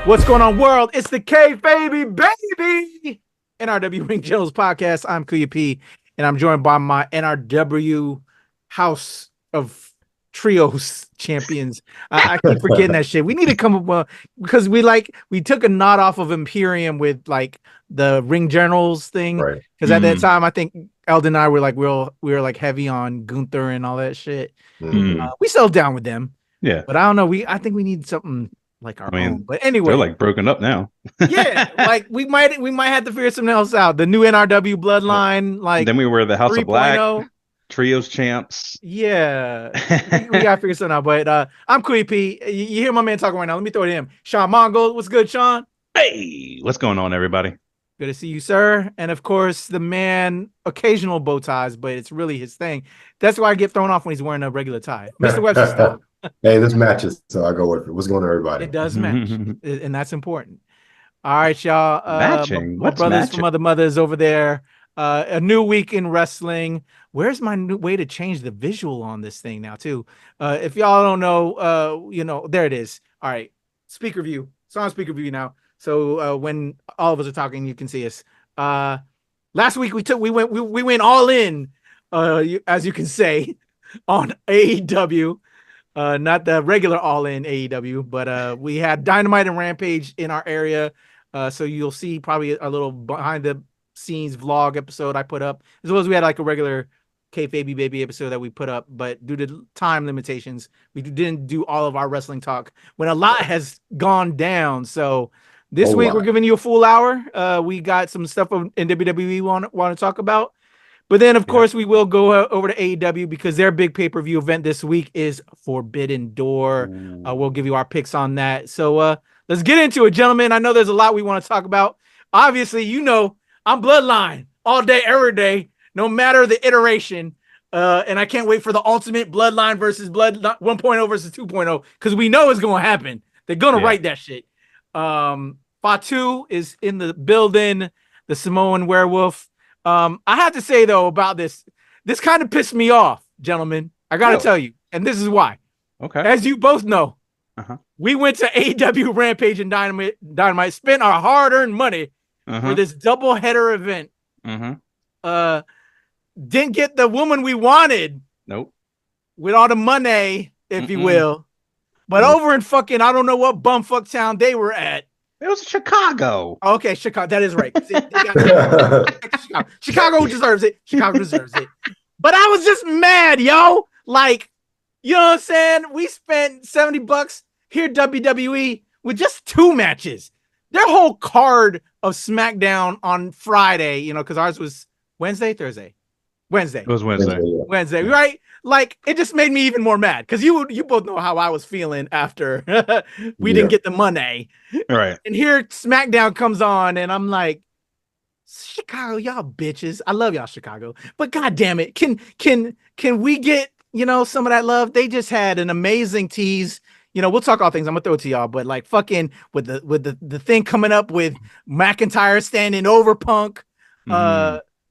What's going on, world? It's the KayFabeyBaby NRW Ring Generals Podcast. I'm Kuya, and I'm joined by my NRW House of Trios champions. I keep forgetting that shit. We need to come up with, because we took a nod off of Imperium with like the Ring Generals thing. Right. Because at that time, I think Eldon and I were like we were like heavy on Gunther and all that shit. We still down with them. Yeah, but I don't know. I think we need something like our own. But anyway, they're like broken up now. Yeah, like we might have to figure something else out. The new NRW bloodline, like then we were the House 3. of Black Trios champs. Yeah, we gotta figure something out. But I'm Kuya. You hear my man talking right now. Let me throw it to him. Sean Mongol, what's good, Sean? Hey, what's going on, everybody? Good to see you, sir. And of course, the man, occasional bow ties, but it's really his thing. That's why I get thrown off when he's wearing a regular tie. Mr. Webster style. Hey, this matches, so I go with it. What's going on, everybody? It does match, and that's important. All right, y'all. Matching. My brothers matching? From other mothers over there. A new week in wrestling. Where's my new way to change the visual on this thing now, too? If y'all don't know, there it is. All right, speaker view. It's on speaker view now. So when all of us are talking, you can see us. Last week we went all in, as you can say, on AEW. Not the regular all-in AEW, but we had Dynamite and Rampage in our area. So you'll see probably a little behind-the-scenes vlog episode I put up, as well as we had like a regular KayFabeyBaby episode that we put up. But due to time limitations, we didn't do all of our wrestling talk when a lot has gone down. So this week we're giving you a full hour. We got some stuff in WWE want to talk about. But then, of course, we will go over to AEW because their big pay-per-view event this week is Forbidden Door. We'll give you our picks on that. So let's get into it, gentlemen. I know there's a lot we want to talk about. Obviously, I'm Bloodline all day, every day, no matter the iteration. And I can't wait for the ultimate Bloodline versus Blood 1.0 versus 2.0 because we know it's going to happen. They're going to write that shit. Fatu is in the building, the Samoan werewolf. I have to say, though, about this kind of pissed me off, gentlemen. I got to tell you, and this is why. Okay. As you both know, we went to AEW Rampage and Dynamite, spent our hard-earned money for this double-header event. Didn't get the woman we wanted. Nope. With all the money, if you will. But over in fucking, I don't know what bumfuck town they were at. It was Chicago. Okay, Chicago. That is right. Chicago deserves it. Chicago deserves it. But I was just mad, yo. Like, you know what I'm saying? We spent $70 here at WWE with just 2 matches. Their whole card of SmackDown on Friday, because ours was Wednesday. It was Wednesday. Wednesday, right? Like, it just made me even more mad because you both know how I was feeling after we didn't get the money. Right. And here SmackDown comes on and I'm like, Chicago, y'all bitches. I love y'all, Chicago. But God damn it. Can we get, some of that love? They just had an amazing tease. We'll talk all things. I'm gonna throw it to y'all, but like fucking with the thing coming up with McIntyre standing over Punk,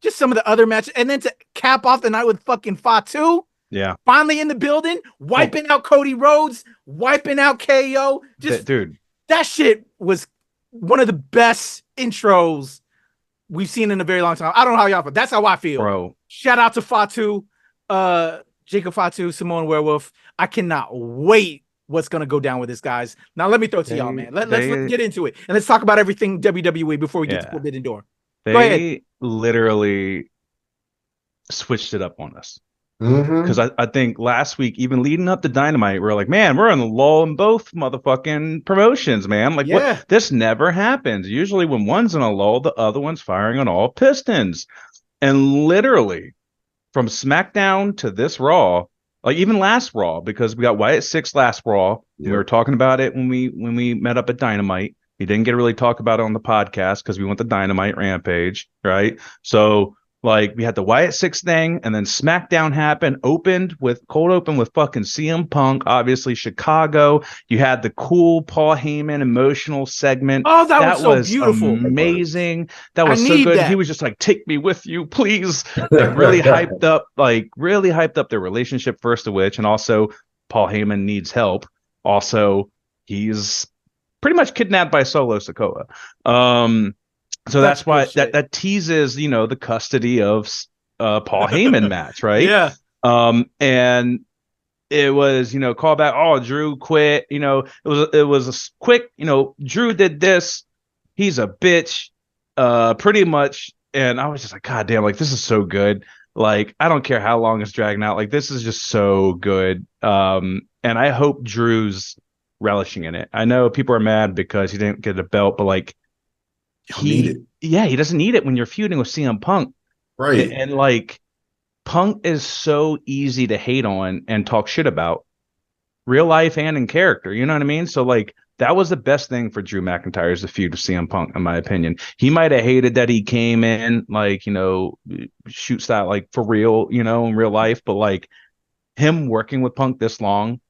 just some of the other matches, and then to cap off the night with fucking Fatu. Yeah. Finally in the building, wiping out Cody Rhodes, wiping out KO. Dude, that shit was one of the best intros we've seen in a very long time. I don't know how y'all feel. That's how I feel. Bro. Shout out to Fatu, Jacob Fatu, Samoan Werewolf. I cannot wait what's going to go down with this, guys. Now, let me throw it to y'all, man. Let's get into it. And let's talk about everything WWE before we get to Forbidden Door. They literally switched it up on us. Because I think last week, even leading up to Dynamite, we're like, man, we're in the lull in both motherfucking promotions, man. Like, what? This never happens. Usually when one's in a lull, the other one's firing on all pistons. And literally, from SmackDown to this Raw, like even last Raw, because we got Wyatt 6 last Raw. We were talking about it when we met up at Dynamite. We didn't get to really talk about it on the podcast because we went to Dynamite Rampage, right? So like we had the Wyatt 6 thing, and then SmackDown happened, cold open with fucking CM Punk, obviously Chicago. You had the cool Paul Heyman emotional segment. Oh, that was so beautiful. Amazing. That was so good. He was just like, take me with you, please. They really hyped up their relationship, first of which, and also Paul Heyman needs help. Also, he's pretty much kidnapped by Solo Sikoa. So that's why that teases, the custody of Paul Heyman match, right? Yeah. And it was, call back, oh, Drew quit, it was a quick, Drew did this, he's a bitch, pretty much. And I was just like, God damn, like, this is so good. Like, I don't care how long it's dragging out. Like, this is just so good. And I hope Drew's relishing in it. I know people are mad because he didn't get a belt, but like, he doesn't need it when you're feuding with CM Punk. Right. And like, Punk is so easy to hate on and talk shit about, real life and in character. You know what I mean? So like, that was the best thing for Drew McIntyre, is the feud with CM Punk, in my opinion. He might have hated that he came in like, shoot style, like for real, in real life, but like him working with Punk this long,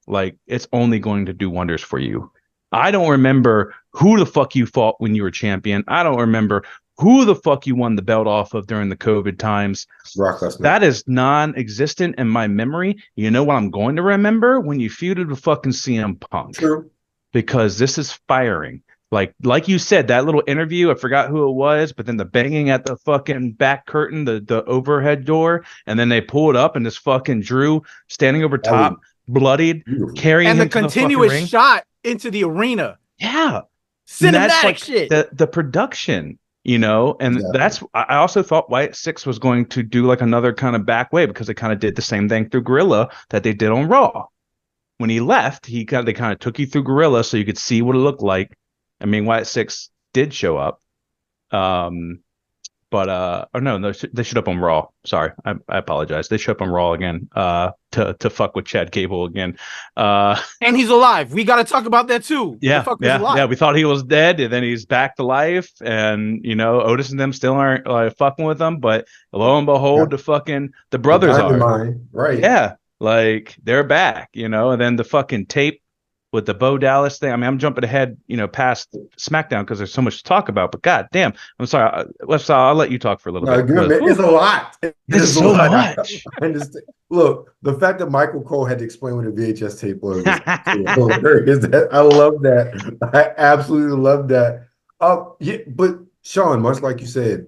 like it's only going to do wonders for you. I don't remember who the fuck you fought when you were champion. I don't remember who the fuck you won the belt off of during the COVID times. Brock Lesnar. That is non-existent in my memory. You know what I'm going to remember? When you feuded with fucking CM Punk. True. Because this is firing. Like you said, that little interview, I forgot who it was, but then the banging at the fucking back curtain, the overhead door, and then they pull it up and this fucking Drew standing over top, bloodied, carrying him and the continuous shot into the arena. Yeah. Cinematic shit. The production, and that's, I also thought Wyatt Six was going to do like another kind of back way, because they kind of did the same thing through Gorilla that they did on Raw. When he left, they kind of took you through Gorilla so you could see what it looked like. I mean, Wyatt Six did show up. They showed up on Raw. Sorry, I apologize. They showed up on Raw again to fuck with Chad Gable again. And he's alive. We got to talk about that too. Yeah, we thought he was dead, and then he's back to life. And Otis and them still aren't fucking with him, but lo and behold, the brothers are. Right. Yeah, like they're back. And then the fucking tape with the Bo Dallas thing. I mean, I'm jumping ahead, past SmackDown because there's so much to talk about. But god damn, I'm sorry. I'll let you talk for a little bit. It's a lot. It's so much. I understand. Look, the fact that Michael Cole had to explain what a VHS tape was hilarious. I love that. I absolutely love that. But Sean, much like you said,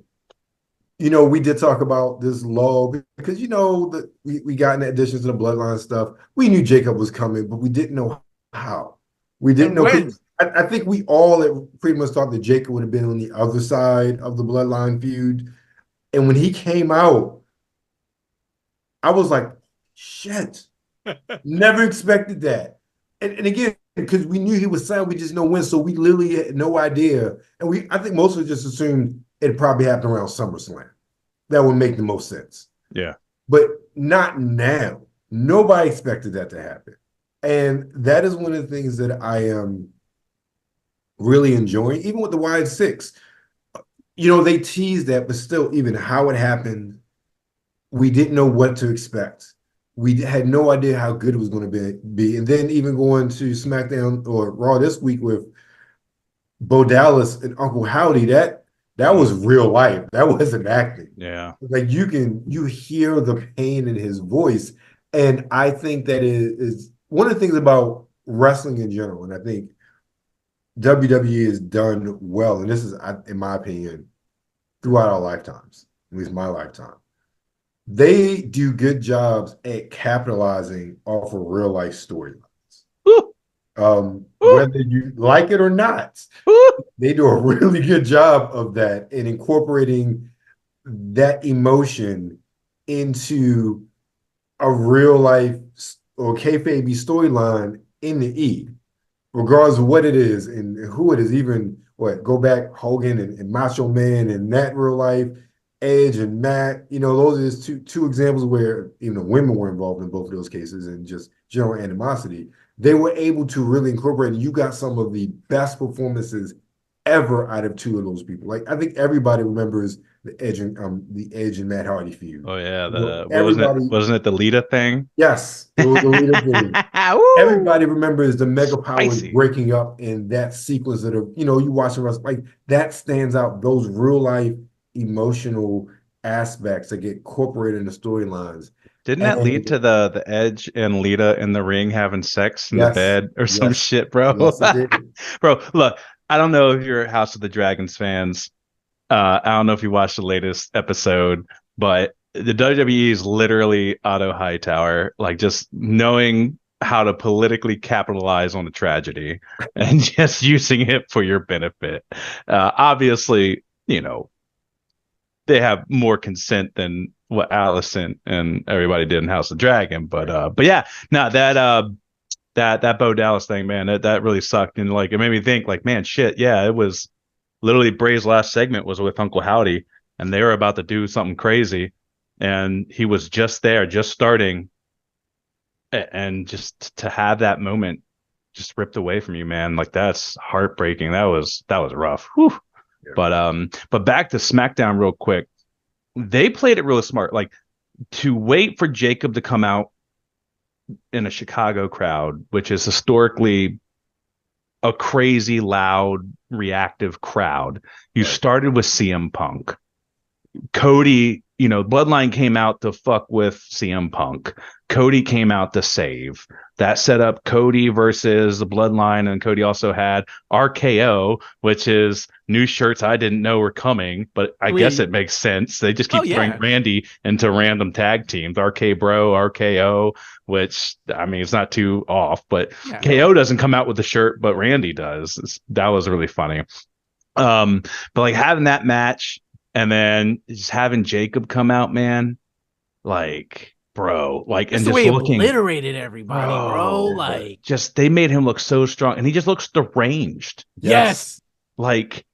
we did talk about this lull because that we got in the additions to the bloodline stuff. We knew Jacob was coming, but we didn't know how. We didn't know. I think we all pretty much thought that Jacob would have been on the other side of the bloodline feud. And when he came out, I was like, shit. Never expected that. And again, because we knew he was signed, we just know when. So we literally had no idea. And I think most of us just assumed it probably happened around SummerSlam. That would make the most sense. Yeah. But not now. Nobody expected that to happen. And that is one of the things that I am really enjoying, even with the Wyatt Six. They teased that, but still, even how it happened, we didn't know what to expect. We had no idea how good it was going to be. And then even going to SmackDown or Raw this week with Bo Dallas and Uncle Howdy, that was real life. That wasn't acting. Yeah. Like you hear the pain in his voice. And I think that is one of the things about wrestling in general, and I think WWE has done well, and this is, in my opinion, throughout our lifetimes, at least my lifetime. They do good jobs at capitalizing off of real life storylines. Whether you like it or not, they do a really good job of that and incorporating that emotion into a real life or kayfabe storyline in the E, regardless of what it is and who it is. Even go back Hogan and Macho Man and that real life, Edge and Matt. Those are just two examples where even the women were involved in both of those cases and just general animosity. They were able to really incorporate. And you got some of the best performances ever out of two of those people. Like I think everybody remembers the Edge and Matt Hardy feud. Oh yeah, wasn't it the Lita thing? Yes, it was the Lita thing. Everybody remembers the Mega Powers breaking up in that sequence that you watching us like that stands out. Those real life emotional aspects that get incorporated in the storylines. Didn't that lead to the Edge and Lita in the ring having sex in the bed or some shit, bro? Yes, it did. Bro, look, I don't know if you're House of the Dragons fans. I don't know if you watched the latest episode, but the WWE is literally Otto Hightower, like just knowing how to politically capitalize on the tragedy and just using it for your benefit. Obviously, they have more consent than what Allison and everybody did in House of Dragon, but yeah, no, that Bo Dallas thing, man, that really sucked, and like it made me think, like, man, shit, yeah, it was literally Bray's last segment was with Uncle Howdy, and they were about to do something crazy, and he was just there, just starting, and just to have that moment just ripped away from you, man, like that's heartbreaking. That was rough. Whew. Yeah. But back to SmackDown real quick. They played it really smart, like to wait for Jacob to come out in a Chicago crowd, which is historically a crazy, loud, reactive crowd. You started with CM Punk. Cody, Bloodline came out to fuck with CM Punk. Cody came out to save. That set up Cody versus the Bloodline, and Cody also had RKO, which is new shirts I didn't know were coming, but I guess it makes sense. They just keep throwing Randy into random tag teams. RK Bro, RKO, which, I mean, it's not too off, but KO doesn't come out with the shirt, but Randy does. That was really funny. But like having that match and then just having Jacob come out, man, like, bro, like, and just looking, obliterated everybody, bro. Like, just they made him look so strong, and he just looks deranged. Yes. Like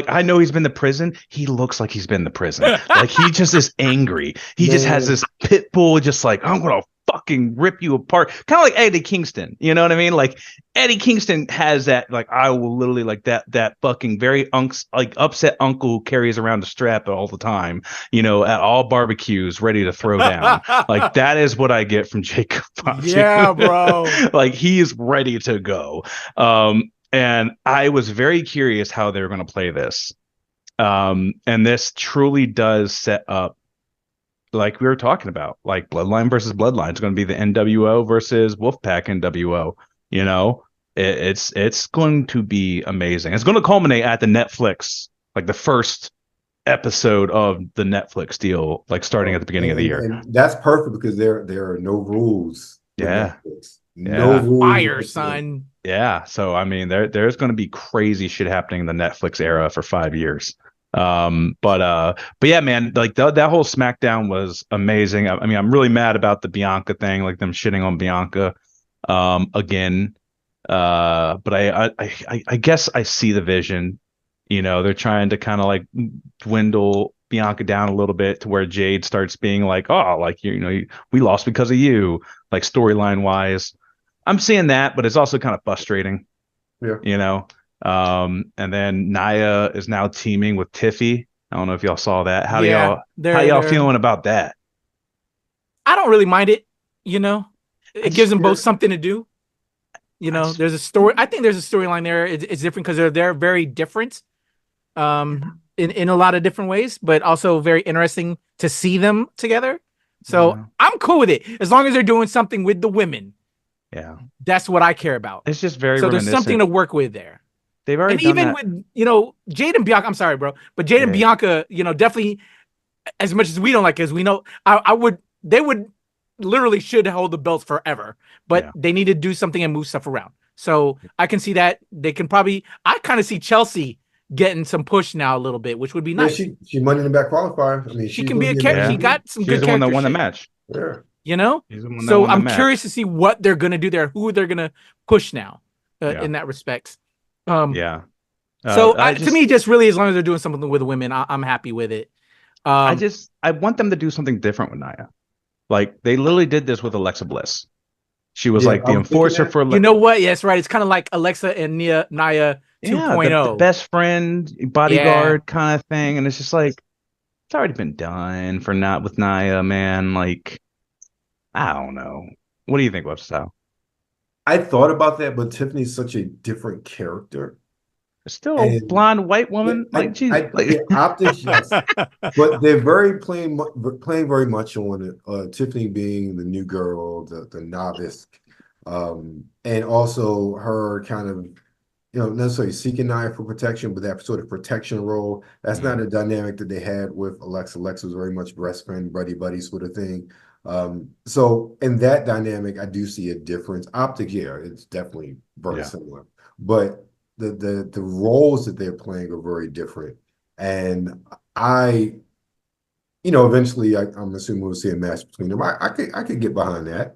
I know he's been to prison. He looks like he's been to prison. Like he just is angry. He just has this pit bull, just like, I'm gonna fucking rip you apart. Kind of like Eddie Kingston. You know what I mean? Like Eddie Kingston has that, like, I will literally, like, that fucking very upset uncle who carries around a strap all the time, at all barbecues, ready to throw down. Like that is what I get from Jacob Fatu. Yeah, bro. Like he is ready to go. And I was very curious how they were going to play this. And this truly does set up, like we were talking about, like Bloodline versus Bloodline. It's going to be the NWO versus Wolfpack NWO. It's going to be amazing. It's going to culminate at the Netflix, like the first episode of the Netflix deal, like starting at the beginning of the year. And that's perfect because there are no rules. Yeah. No rules. Fire, son. Yeah. So I mean, there's going to be crazy shit happening in the Netflix era for 5 years. But yeah, man, like that whole SmackDown was amazing. I mean, I'm really mad about the Bianca thing, like them shitting on Bianca again. But I guess I see the vision. They're trying to kind of like dwindle Bianca down a little bit to where Jade starts being like, oh, like, we lost because of you, like storyline wise. I'm seeing that, but it's also kind of frustrating. Yeah. And then Nia is now teaming with Tiffy. I don't know if y'all saw that. How y'all feeling about that? I don't really mind it. It gives them both something to do. There's a story. I think there's a storyline there. It's different because they're very different, in a lot of different ways, but also very interesting to see them together. So I'm cool with it as long as they're doing something with the women. Yeah, that's what I care about. It's just very so there's something to work with there. They've already and done even that. with Jade and Bianca. I'm sorry, bro, but Jade and Bianca, definitely, as much as we don't like, as we know, they would literally should hold the belts forever, but they need to do something and move stuff around. So I can see that they can probably. I kind of see Chelsea getting some push now a little bit, which would be nice. She Money in the Back qualifier. I mean, she can be a character. She got some good. She's the one that won the match. Yeah. So I'm curious to see what they're going to do there, who they're going to push now in that respect. To me, just really, as long as they're doing something with the women, I'm happy with it. I want them to do something different with Nia. Like they literally did this with Alexa Bliss. She was like the enforcer for. You know what? Yes, right. It's kind of like Alexa and Nia 2.0. The best friend, bodyguard kind of thing, and it's just like it's already been done with Nia, man. Like. I don't know. What do you think, Webstyle? I thought about that, but Tiffany's such a different character. Still a blonde white woman. optics, yes. But they're playing very much on Tiffany being the new girl, the novice, and also her kind of, necessarily seeking Nia for protection, but that sort of protection role. That's not a dynamic that they had with Alexa. Alexa was very much best friend, buddy sort of thing. So in that dynamic, I do see a difference. Optic, yeah, it's definitely very similar, but the roles that they're playing are very different. And eventually I'm assuming we'll see a match between them. I could get behind that.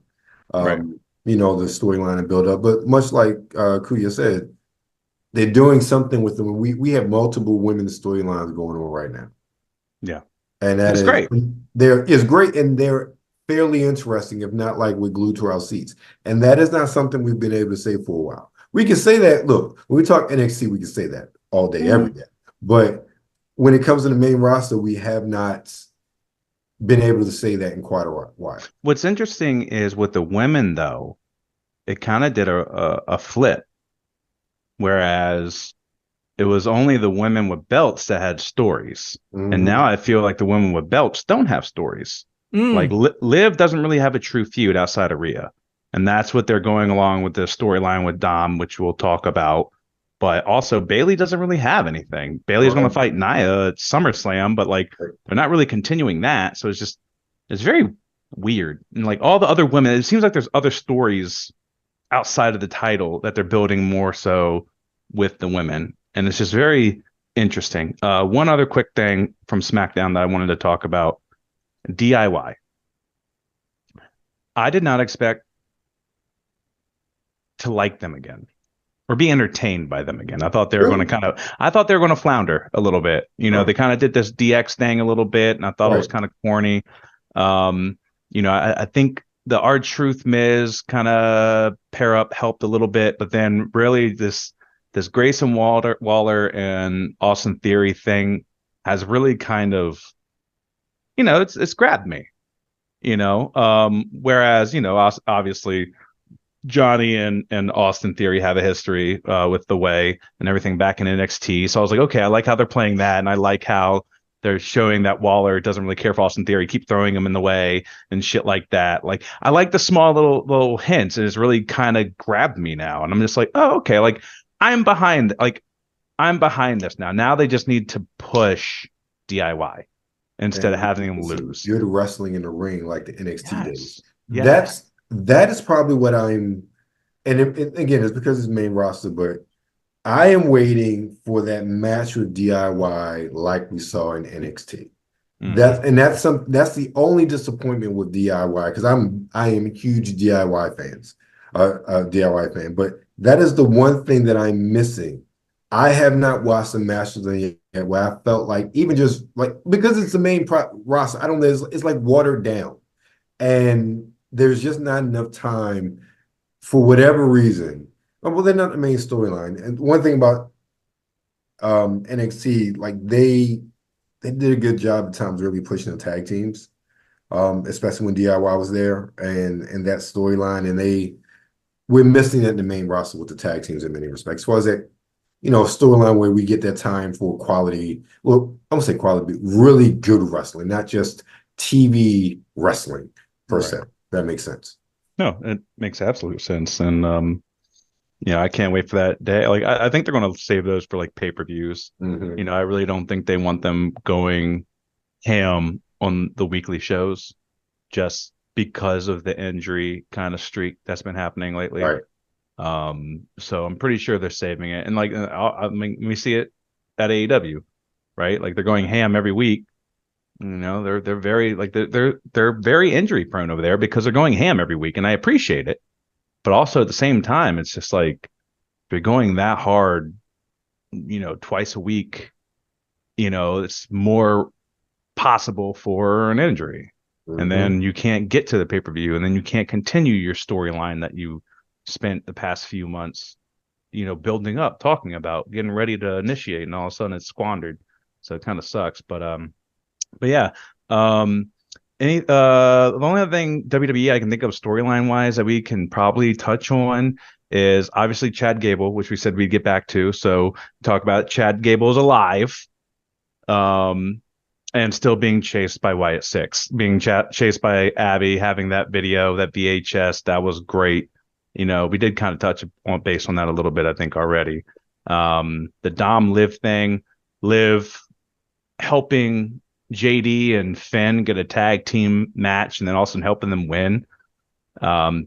Right. The storyline and build up, but much like Kuya said, they're doing something with them. We have multiple women's storylines going on right now. Yeah. And that is great. It's great, and they're fairly interesting, if not like we're glued to our seats. And that is not something we've been able to say for a while. We can say that, look, when we talk NXT, we can say that all day, every day. But when it comes to the main roster, we have not been able to say that in quite a while. What's interesting is with the women, though, it kind of did a flip. Whereas it was only the women with belts that had stories. And now I feel like the women with belts don't have stories. Like Liv doesn't really have a true feud outside of Rhea. And that's what they're going along with the storyline with Dom, which we'll talk about. But also Bayley doesn't really have anything. Bayley's going to fight Nia at SummerSlam, but they're not really continuing that. So it's very weird. And all the other women, it seems like there's other stories outside of the title that they're building more so with the women. And it's just very interesting. One other quick thing from SmackDown that I wanted to talk about, DIY. I did not expect to like them again or be entertained by them again. I thought they were going to flounder a little bit. They kind of did this DX thing a little bit, and I thought it was kind of corny. I think the R-Truth Miz kind of pair up helped a little bit, but then really this Grayson Waller and Austin Theory thing has really kind of, it's grabbed me, whereas, obviously Johnny and Austin Theory have a history with the way and everything back in NXT. So I was like, okay, I like how they're playing that. And I like how they're showing that Waller doesn't really care for Austin Theory, keep throwing him in the way and shit like that. I like the small little hints, and it's really kind of grabbed me now. And I'm just like, oh, okay. I'm behind this now. Now they just need to push DIY instead of having them lose. You're the wrestling in the ring like the NXT days. Yes. That is probably what and again, it's because it's main roster, but I am waiting for that match with DIY like we saw in NXT. That's the only disappointment with DIY, because I am a huge DIY fan, but that is the one thing that I'm missing. I have not watched a match with them yet where I felt like, even just because it's the main roster, I don't know, it's watered down, and there's just not enough time for whatever reason. Well, they're not the main storyline. And one thing about NXT, they did a good job at times really pushing the tag teams, especially when DIY was there and that storyline. And we're missing that in the main roster with the tag teams in many respects. As far as that, storyline where we get that time for quality, well, I won't say quality, but really good wrestling, not just TV wrestling per se. That makes sense. No, it makes absolute sense. And I can't wait for that day. I think they're going to save those for pay-per-views. I really don't think they want them going ham on the weekly shows just because of the injury kind of streak that's been happening lately. Right. So I'm pretty sure they're saving it. And we see it at AEW, right? They're going ham every week. They're very they're very injury prone over there because they're going ham every week, and I appreciate it. But also at the same time, it's just if you're going that hard, twice a week, it's more possible for an injury. And then you can't get to the pay-per-view, and then you can't continue your storyline that you spent the past few months, building up, talking about, getting ready to initiate, and all of a sudden it's squandered. So it kind of sucks. But yeah. The only other thing WWE I can think of storyline wise that we can probably touch on is obviously Chad Gable, which we said we'd get back to. So talk about Chad Gable is alive, and still being chased by Wyatt Six, being chased by Abby, having that video, that VHS, that was great. We did kind of touch on base on that a little bit, I think already. The Dom Liv thing, Liv helping JD and Finn get a tag team match, and then also helping them win,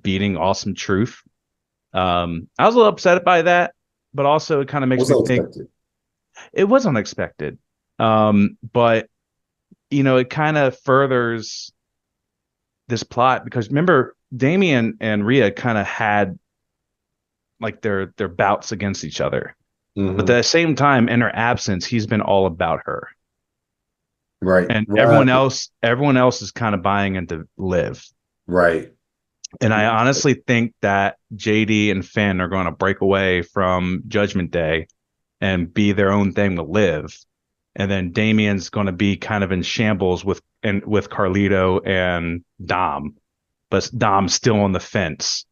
beating Awesome Truth. I was a little upset by that, but also it kind of makes me think it was unexpected. But it kind of furthers this plot, because remember, Damian and Rhea kind of had like their bouts against each other, but at the same time, in her absence, he's been all about her. Right. And everyone else is kind of buying into Liv. Right. And I honestly think that JD and Finn are going to break away from Judgment Day and be their own thing with Liv. And then Damian's going to be kind of in shambles with Carlito and Dom, but Dom's still on the fence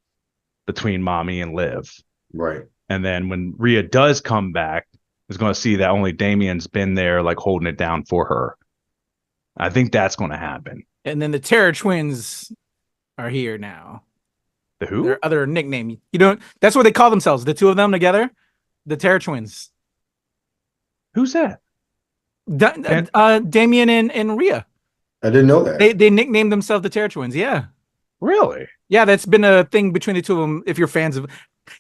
between Mommy and Liv. Right. And then when Rhea does come back, is going to see that only Damian's been there, like holding it down for her. I think that's going to happen. And then the Terror Twins are here now. The who? Their other nickname. That's what they call themselves. The two of them together, the Terror Twins. Who's that? Damian and Rhea. I didn't know that. They nicknamed themselves the Terror Twins. Yeah. Really? Yeah, that's been a thing between the two of them. If you're fans of,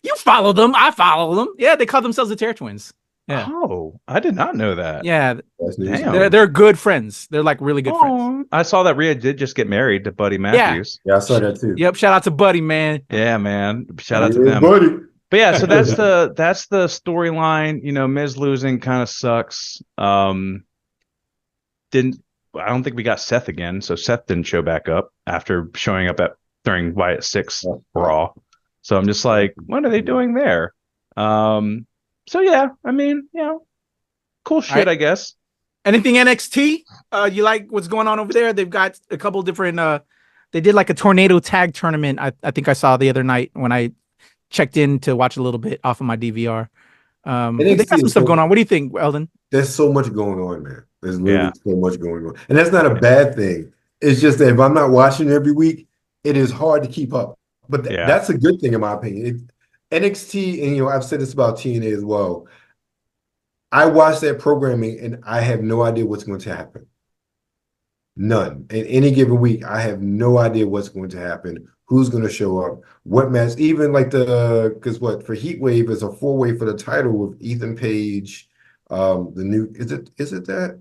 you follow them, I follow them. Yeah, they call themselves the Terror Twins. Yeah. Oh, I did not know that. Yeah, they're good friends. They're like really good friends. I saw that Rhea did just get married to Buddy Matthews. Yeah, I saw that too. Yep, shout out to Buddy, man. Yeah, man. Shout out to them. Buddy. But yeah, so that's the storyline. Miz losing kind of sucks. I don't think we got Seth again, so Seth didn't show back up after showing up during Wyatt 6 Raw. So I'm just like, what are they doing there? So yeah, I mean, cool shit, right. I guess. Anything NXT? You like what's going on over there? They've got a couple different. They did like a tornado tag tournament. I think I saw the other night when I checked in to watch a little bit off of my DVR. They got some stuff going on. What do you think, Eldon? There's so much going on, man. There's literally so much going on, and that's not a bad thing. It's just that if I'm not watching every week, it is hard to keep up. But that's a good thing, in my opinion. NXT, and I've said this about TNA as well. I watch that programming and I have no idea what's going to happen. None. In any given week, I have no idea what's going to happen, who's going to show up, what match. Even like because for Heatwave is a 4-way for the title with Ethan Page. The new is it that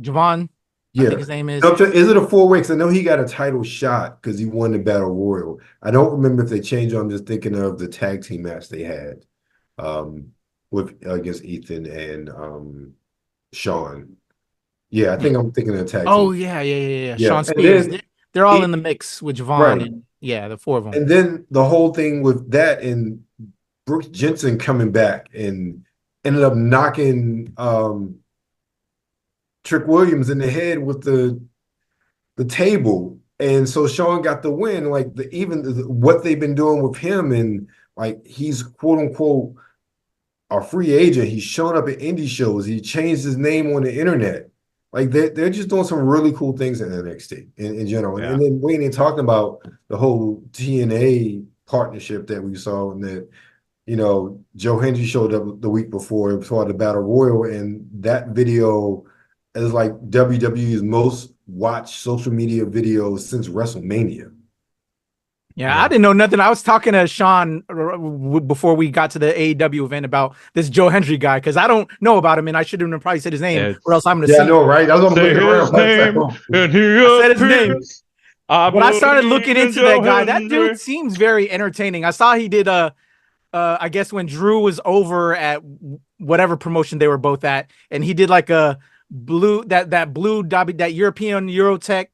Javon? Yeah, I think his name is. Is it a 4-way? Because I know he got a title shot because he won the Battle Royal. I don't remember if they changed. I'm just thinking of the tag team match they had against Ethan and Sean. Yeah, I think I'm thinking of the tag team. Oh yeah. Sean Spears. They're all in the mix with Javon, right. And the four of them. And then the whole thing with that and Brooks Jensen coming back and ended up knocking Trick Williams in the head with the table, and so Sean got the win. Like what they've been doing with him, and like he's quote unquote a free agent. He's showing up at indie shows. He changed his name on the internet. Like they're just doing some really cool things in NXT in general. Yeah. And then Wayne talking about the whole TNA partnership that we saw, and that Joe Hendry showed up the week before for the Battle Royal, and that video is like WWE's most watched social media video since WrestleMania. Yeah, I didn't know nothing. I was talking to Sean before we got to the AEW event about this Joe Hendry guy, because I don't know about him, and I should have probably said his name, or else I'm going to see. I know, right? I was going to I said his name. But I started looking into that guy. That dude seems very entertaining. I saw he did I guess when Drew was over at whatever promotion they were both at, and he did like a blue that European Eurotech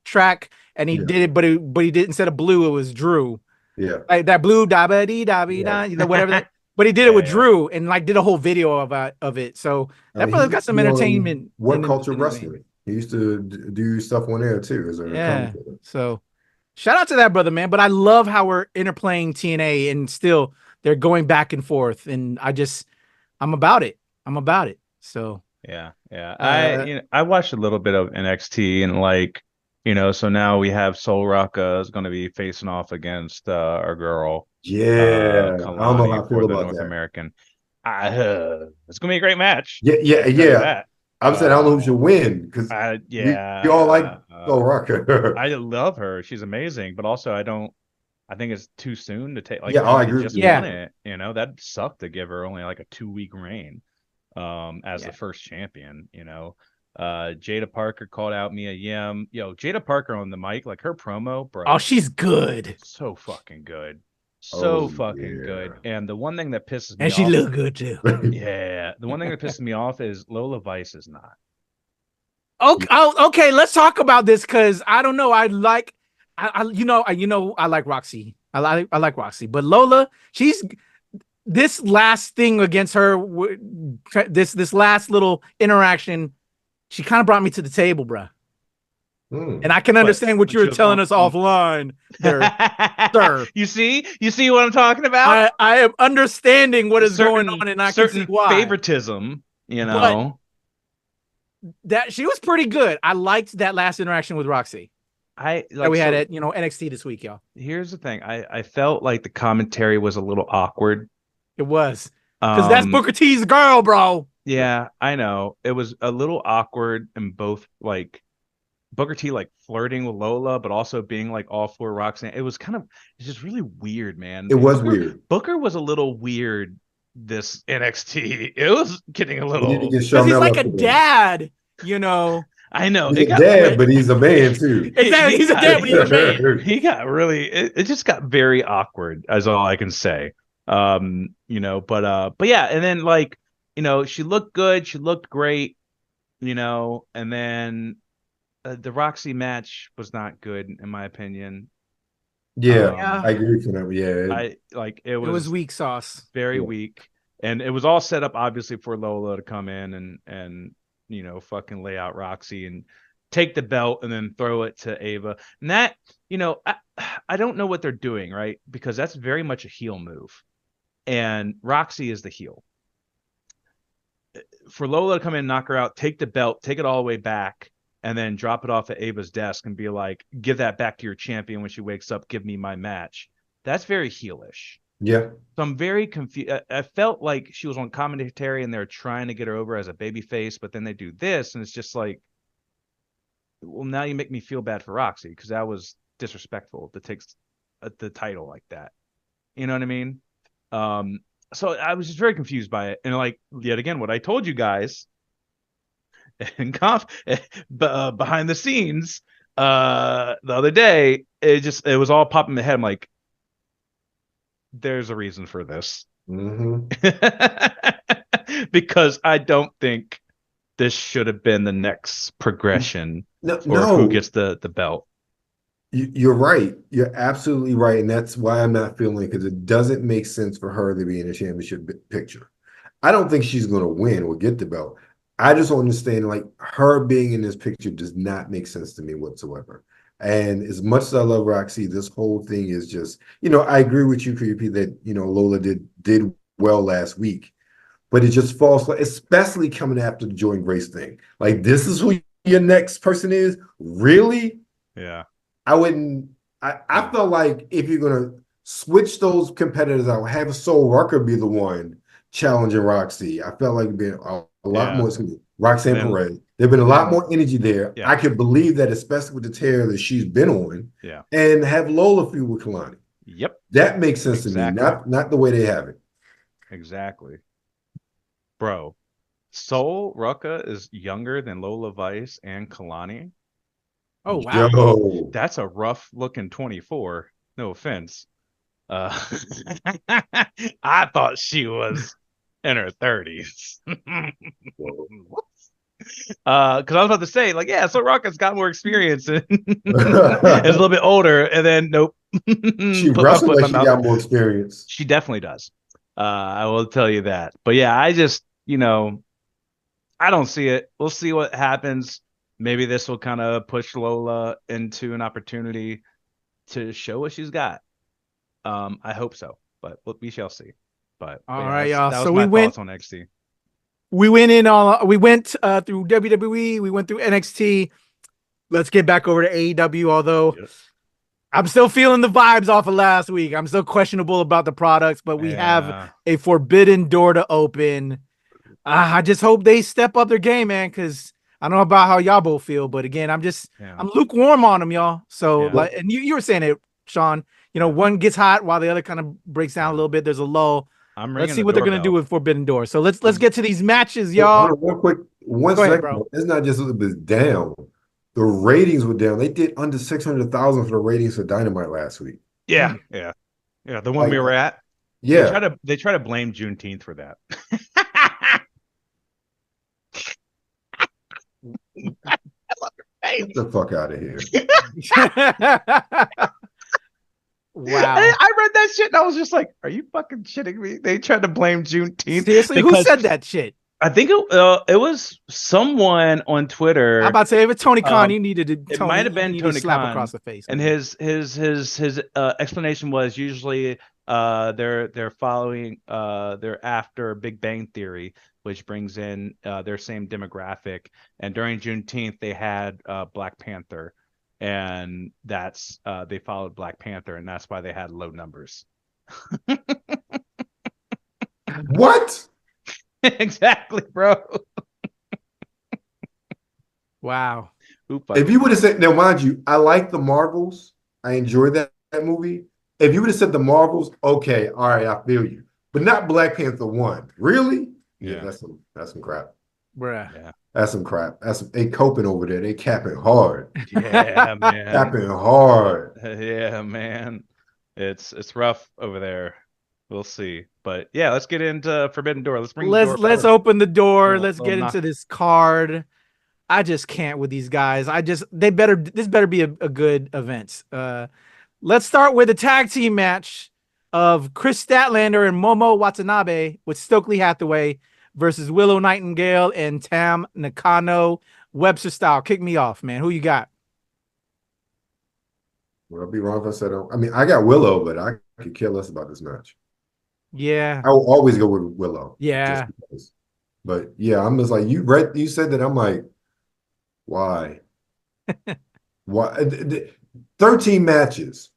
track, and he did it, but he did, instead of blue it was Drew, like that blue whatever but he did it with Drew, and like did a whole video of it. So that brother got some entertainment. What Culture Wrestling, He used to do stuff on air too as a commentator. So shout out to that brother, man. But I love how we're interplaying TNA and still they're going back and forth. And I'm about it. So yeah. I watched a little bit of NXT and like, so now we have Sol Rocca is going to be facing off against our girl. Yeah, Kalani I don't know how I feel for the about North that. American. It's going to be a great match. Yeah. I'm saying I don't know who should win because you all like Sol Rocca. I love her. She's amazing, but also I think it's too soon to take. Like, I agree. Just won it. That sucked to give her only like a 2-week reign, as the first champion. Jada Parker called out Mia Yim. Jada Parker on the mic, like her promo, bro. Oh, she's good. So fucking good. Good. And the one thing that pisses me off, and she looked good too. Yeah, the one thing that pisses me off is Lola Vice is not. Okay, let's talk about this because I don't know. I like Roxy. I like Roxy, but Lola, she's this last thing against her. This last little interaction, she kind of brought me to the table, bruh. And I can understand what you were telling us offline there, sir. You see what I'm talking about? I am understanding what is going on, and I can see why. Favoritism, But that she was pretty good. I liked that last interaction with Roxy. That we had at NXT this week, y'all. Here's the thing. I felt like the commentary was a little awkward. It was. Because that's Booker T's girl, bro. Yeah, I know. It was a little awkward in both, like, Booker T like flirting with Lola, but also being like all for Roxanne. It's just really weird, man. It was weird. Booker was a little weird this NXT. It was getting a little. Because he's like a dad, I know. He's a dad, but he's a man too. Exactly. He's a dad, but he's a man. He got really. It just got very awkward. Is all I can say. But yeah, and then like she looked good. She looked great. And then. The Roxy match was not good in my opinion. Yeah, I agree with that. Yeah, it was weak sauce, very weak, and it was all set up obviously for Lola to come in and fucking lay out Roxy and take the belt and then throw it to Ava. And that I don't know what they're doing, right? Because that's very much a heel move, and Roxy is the heel. For Lola to come in and knock her out, take the belt, take it all the way back. And then drop it off at Ava's desk and be like, give that back to your champion when she wakes up. Give me my match. That's very heelish. Yeah. So I'm very confused. I felt like she was on commentary and they're trying to get her over as a baby face, but then they do this. And it's just like, well, now you make me feel bad for Roxy because that was disrespectful to take the title like that. You know what I mean? So I was just very confused by it. And like, yet again, what I told you guys, and behind the scenes the other day, it was all popping in my head. I'm like, there's a reason for this. Because I don't think this should have been the next progression who gets the belt. You're right. You're absolutely right. And that's why I'm not feeling it, because it doesn't make sense for her to be in a championship picture. I don't think she's going to win or get the belt. I just don't understand, like, her being in this picture does not make sense to me whatsoever. And as much as I love Roxy, this whole thing is just, I agree with you, Kuya, that, Lola did well last week, but it just falls, especially coming after the Jordan Grace thing. Like, this is who your next person is? Really? Yeah. I felt like if you're going to switch those competitors out, have Sol Rucker be the one challenging Roxy. I felt like it'd been a lot more. Roxanne Perez. There've been a lot more energy there. Yeah. I could believe that, especially with the tear that she's been on. Yeah. And have Lola feud with Kalani. Yep. That makes sense to me. Not the way they have it. Exactly. Bro, Sol Rucka is younger than Lola Vice and Kalani. Oh wow. Yo. That's a rough looking 24. No offense. I thought she was in her 30s. Because I was about to say, like, yeah, so Rocket's got more experience and is a little bit older, and then nope. She wrestled like she got more experience. She definitely does. I will tell you that. But yeah, I just, I don't see it. We'll see what happens. maybe this will kind of push Lola into an opportunity to show what she's got. I hope so, but we shall see. But all yeah, right, y'all. that So was my thoughts on NXT. We went through WWE, we went through NXT. Let's get back over to AEW, although I'm still feeling the vibes off of last week. I'm still questionable about the products, but we have a forbidden door to open. I just hope they step up their game, man, because I don't know about how y'all both feel, but again, I'm lukewarm on them, y'all. So like, and you were saying it, Sean, one gets hot while the other kind of breaks down a little bit. There's a lull. Let's see what they're gonna do with Forbidden Door. So let's get to these matches, y'all. One second, bro. It's not just it was down. The ratings were down. They did under 600,000 for the ratings for Dynamite last week. Yeah. The one we were at. Yeah. They try to blame Juneteenth for that. Get the fuck out of here. Wow. I read that shit and I was just like, are you fucking shitting me? They tried to blame Juneteenth. Seriously, who said that shit? I think it was someone on Twitter. I'm about to say, if it's Tony Khan, he needed to. It might have been Tony slap Khan across the face. And his explanation was usually they're following they're after Big Bang Theory, which brings in their same demographic. And during Juneteenth, they had Black Panther, and that's they followed Black Panther, and that's why they had low numbers. What? Exactly, bro. Wow. If you would have said, now mind you, I like the Marvels. I enjoyed that movie. If you would have said the Marvels, okay, all right, I feel you. But not Black Panther 1. Really? Yeah, that's some crap. Bruh. Yeah. That's some crap. They coping over there. They capping hard. Yeah, man. Capping hard. Yeah, man. It's rough over there. We'll see. But yeah, let's get into Forbidden Door. Let's open the door. Let's get into this card. I just can't with these guys. This better be a good event. Let's start with a tag team match of Chris Statlander and Momo Watanabe with Stokely Hathaway versus Willow Nightingale and Tam Nakano. Webster style. Kick me off, man. Who you got? Well, I'll be wrong if I said I got Willow, but I could care less about this match. Yeah. I will always go with Willow. Yeah. But yeah, I'm just like, you said that, I'm like, why? Why? 13 matches.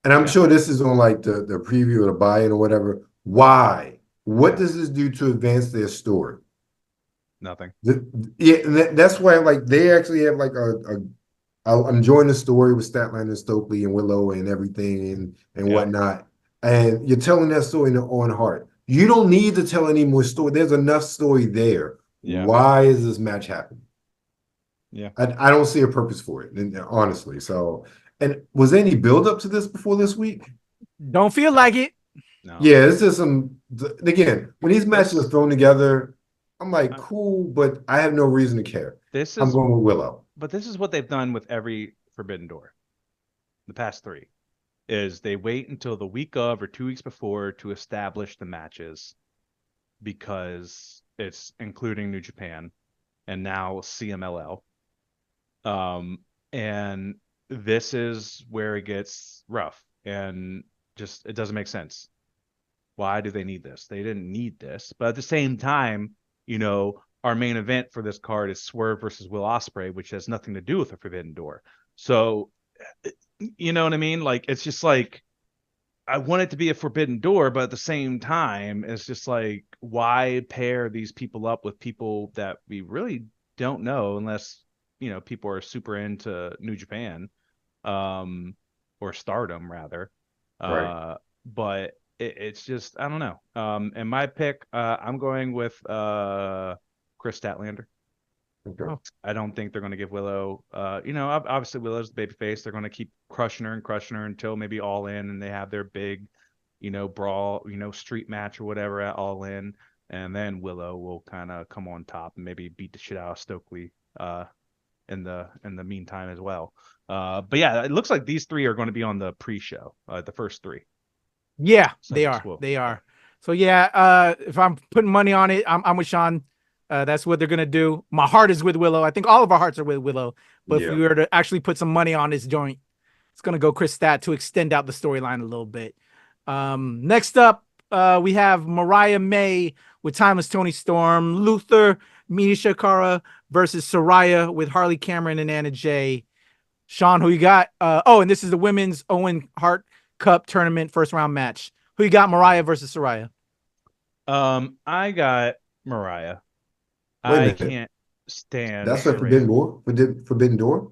And I'm sure this is on like the preview or the buy-in or whatever. Why? What does this do to advance their story? Nothing. That's why like they actually have like I'm enjoying the story with Statlander, Stokely, and Willow and everything and whatnot. And you're telling that story in the on heart. You don't need to tell any more story. There's enough story there. Yeah. Why is this match happening? Yeah. I don't see a purpose for it, honestly. So, and was there any build up to this before this week? Don't feel like it. No. Yeah, it's just again, when these matches are thrown together, I'm like, cool, but I have no reason to care. I'm going with Willow. But this is what they've done with every Forbidden Door. The past 3 is they wait until the week of or 2 weeks before to establish the matches, because it's including New Japan and now CMLL. And this is where it gets rough and just it doesn't make sense. Why do they need this? They didn't need this. But at the same time, our main event for this card is Swerve versus Will Ospreay, which has nothing to do with the Forbidden Door. So, you know what I mean? Like, it's just like, I want it to be a Forbidden Door, but at the same time, it's just like, why pair these people up with people that we really don't know, unless, people are super into New Japan, or Stardom rather. Right. But it's just, I don't know. And my pick, I'm going with Chris Statlander. Okay. I don't think they're going to give Willow, obviously Willow's the babyface. They're going to keep crushing her until maybe All In, and they have their big, brawl, street match or whatever at All In. And then Willow will kind of come on top and maybe beat the shit out of Stokely in the meantime as well. But yeah, it looks like these 3 are going to be on the pre-show, the first 3. Yeah, so they are. So yeah, if I'm putting money on it, I'm with Sean. That's what they're gonna do. My heart is with Willow. I think all of our hearts are with Willow. But if we were to actually put some money on this joint, it's gonna go Chris Stat to extend out the storyline a little bit. Next up, we have Mariah May with Timeless Tony Storm, Luther, Mina Shakara versus Saraya with Harley Cameron and Anna Jay. Sean, who you got? And this is the Women's Owen Hart Cup Tournament first round match. Who you got? Mariah versus Saraya. I got Mariah. I can't stand. That's a Forbidden Door. Forbidden Door.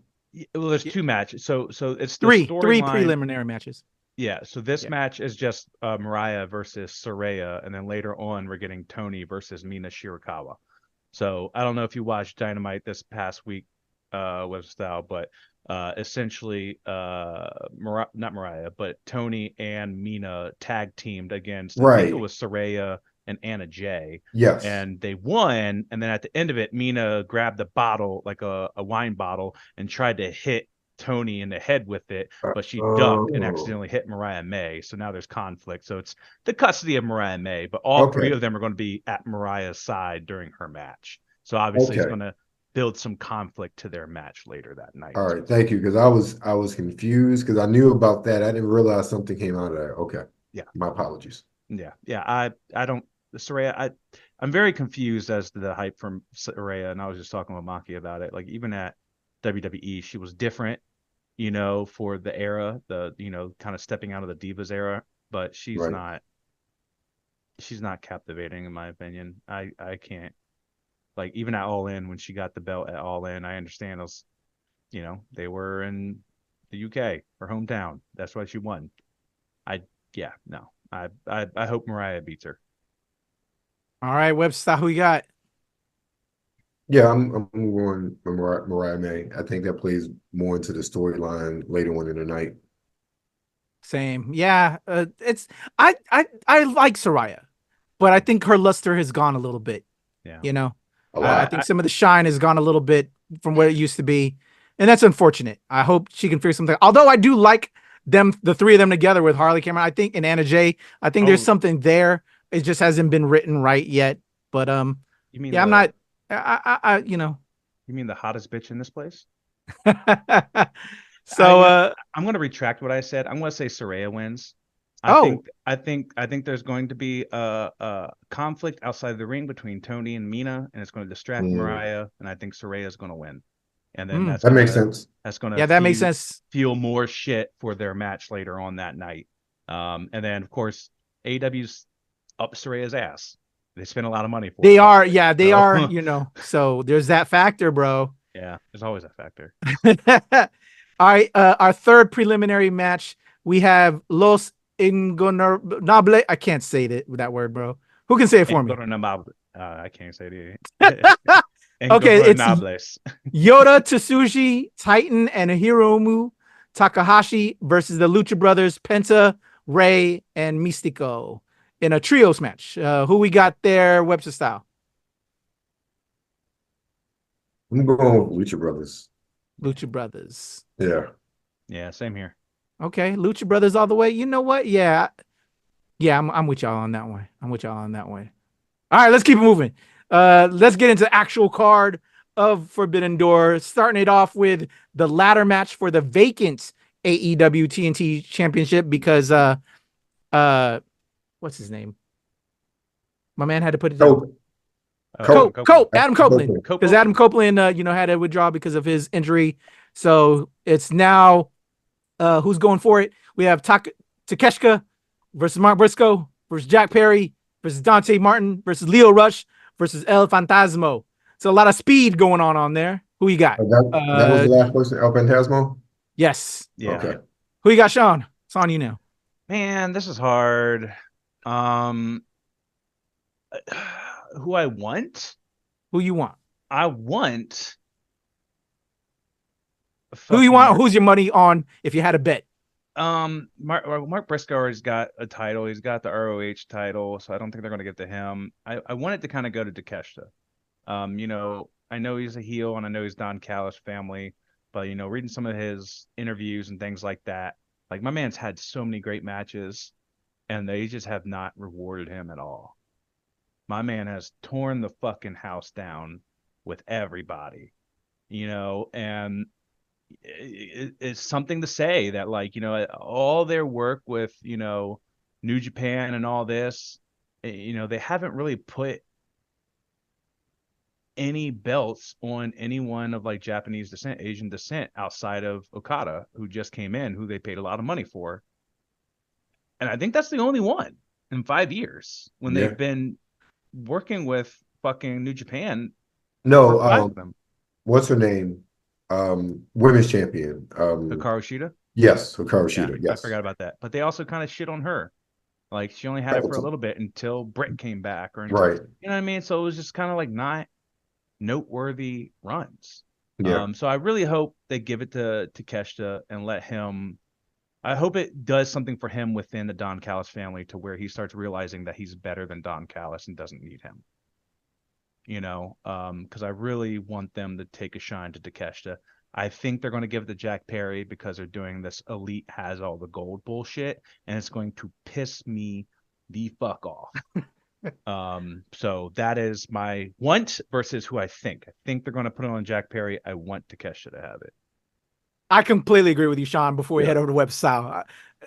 Well, there's two matches. So it's three preliminary matches. Yeah. So this match is just Mariah versus Saraya, and then later on we're getting Tony versus Mina Shirakawa. So I don't know if you watched Dynamite this past week, web style, but essentially not Mariah, but Tony and Mina tag teamed against I think it was Saraya and Anna Jay. Yes. And they won, and then at the end of it, Mina grabbed a bottle, like a wine bottle, and tried to hit Tony in the head with it, but she ducked and accidentally hit Mariah May. So now there's conflict. So it's the custody of Mariah May, but all three of them are going to be at Mariah's side during her match. So obviously it's going to build some conflict to their match later that night. All right, thank you, because I was confused because I knew about that. I didn't realize something came out of that. Okay. Yeah. My apologies. Yeah. I don't Saraya, I'm very confused as to the hype from Saraya, and I was just talking with Maki about it. Like even at WWE, she was different, for the era, kind of stepping out of the Divas era, but she's not captivating in my opinion. I can't, like, even at All In, when she got the belt at All In, I understand those, they were in the UK, her hometown. That's why she won. I hope Mariah beats her. All right, Webster, who you got? Yeah, I'm going Mariah May. I think that plays more into the storyline later on in the night. Same. Yeah, it's I like Saraya, but I think her luster has gone a little bit. Yeah. I think some of the shine has gone a little bit from what it used to be, and that's unfortunate. I hope she can figure something. Although I do like them, the three of them together with Harley Cameron, I think, and Anna Jay. I think there's something there. It just hasn't been written right yet. But you mean I'm not. You mean the hottest bitch in this place? So I'm going to retract what I said. I'm going to say Saraya wins. I think there's going to be a conflict outside the ring between Tony and Mina, and it's going to distract Mariah, and I think Saraya is going to win. And then that makes sense. That's going to that makes sense. Feel more shit for their match later on that night. And then of course AEW's up Saraya's ass. They spend a lot of money for they are. So there's that factor, bro. Yeah, there's always a factor. All right, our third preliminary match, we have Los Ingobernables. I can't say that word, bro. Who can say it for me? I can't say it. Okay, it's Yota Tsuji, Titan, and Hiromu Takahashi versus the Lucha Brothers, Penta, Rey, and Mystico in a trios match. Who we got there, Webster style? I'm going with Lucha Brothers. Lucha Brothers. Yeah, same here. Okay, Lucha Brothers all the way. You know what? Yeah, I'm with y'all on that one. All right, let's keep it moving. Let's get into the actual card of Forbidden Door, starting it off with the ladder match for the vacant AEW TNT Championship because what's his name? My man had to put it down. Adam Copeland. Because Adam Copeland, had to withdraw because of his injury. So it's now who's going for it? We have Takeshita versus Mark Briscoe versus Jack Perry versus Dante Martin versus Leo Rush versus El Fantasmo. So a lot of speed going on there. Who you got? That was the last person, El Fantasmo? Yes. Yeah. Okay. Who you got, Sean? It's on you now. Man, this is hard. Who I want? Who you want? I want. Who you want? Who's your money on if you had a bet? Mark Briscoe already got a title. He's got the ROH title, so I don't think they're going to get to him. I wanted to kind of go to Takeshita. I know he's a heel, and I know he's Don Callis family, but reading some of his interviews and things like that, like my man's had so many great matches, and they just have not rewarded him at all. my man has torn the fucking house down with everybody, and it's something to say that, like, all their work with, New Japan and all this, they haven't really put any belts on anyone of like Japanese descent, Asian descent outside of Okada, who just came in, who they paid a lot of money for. And I think that's the only one in 5 years when they've been working with fucking New Japan. No, what's her name? Women's champion. Hikaru Shida? Yes, Hikaru Shida. Yes. I forgot about that. But they also kind of shit on her. Like, she only had it for a little bit until Britt came back. Right. You know what I mean? So it was just kind of like not noteworthy runs. Yeah. So I really hope they give it to Takeshita and let him. I hope it does something for him within the Don Callis family to where he starts realizing that he's better than Don Callis and doesn't need him. Because I really want them to take a shine to Takeshita. I think they're going to give it to Jack Perry because they're doing this Elite has all the gold bullshit, and it's going to piss me the fuck off. So that is my want versus who I think. I think they're going to put it on Jack Perry. I want Takeshita to have it. I completely agree with you, Sean. Before we head over to Web Style,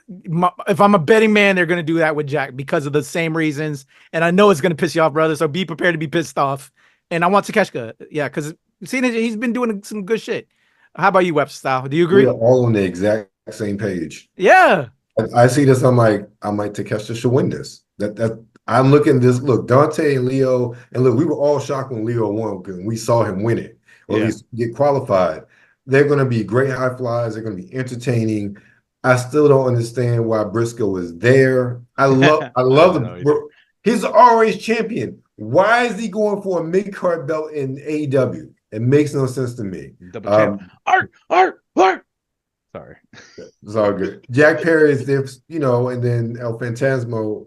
if I'm a betting man, they're going to do that with Jack because of the same reasons. And I know it's going to piss you off, brother. So be prepared to be pissed off. And I want Takeshita. Yeah, because he's been doing some good shit. How about you, Web Style? Do you agree? We're all on the exact same page. Yeah. I see this. I'm like Takeshita should win this. That I'm looking at this. Look, Dante and Leo, and look, we were all shocked when Leo won because we saw him win it, or at least get qualified. They're going to be great high flyers. They're going to be entertaining. I still don't understand why Briscoe is there. I love him. He's the ROH champion. Why is he going for a mid-card belt in AEW? It makes no sense to me. Double champ. Art. Sorry. It's all good. Jack Perry is there, and then El Phantasmo,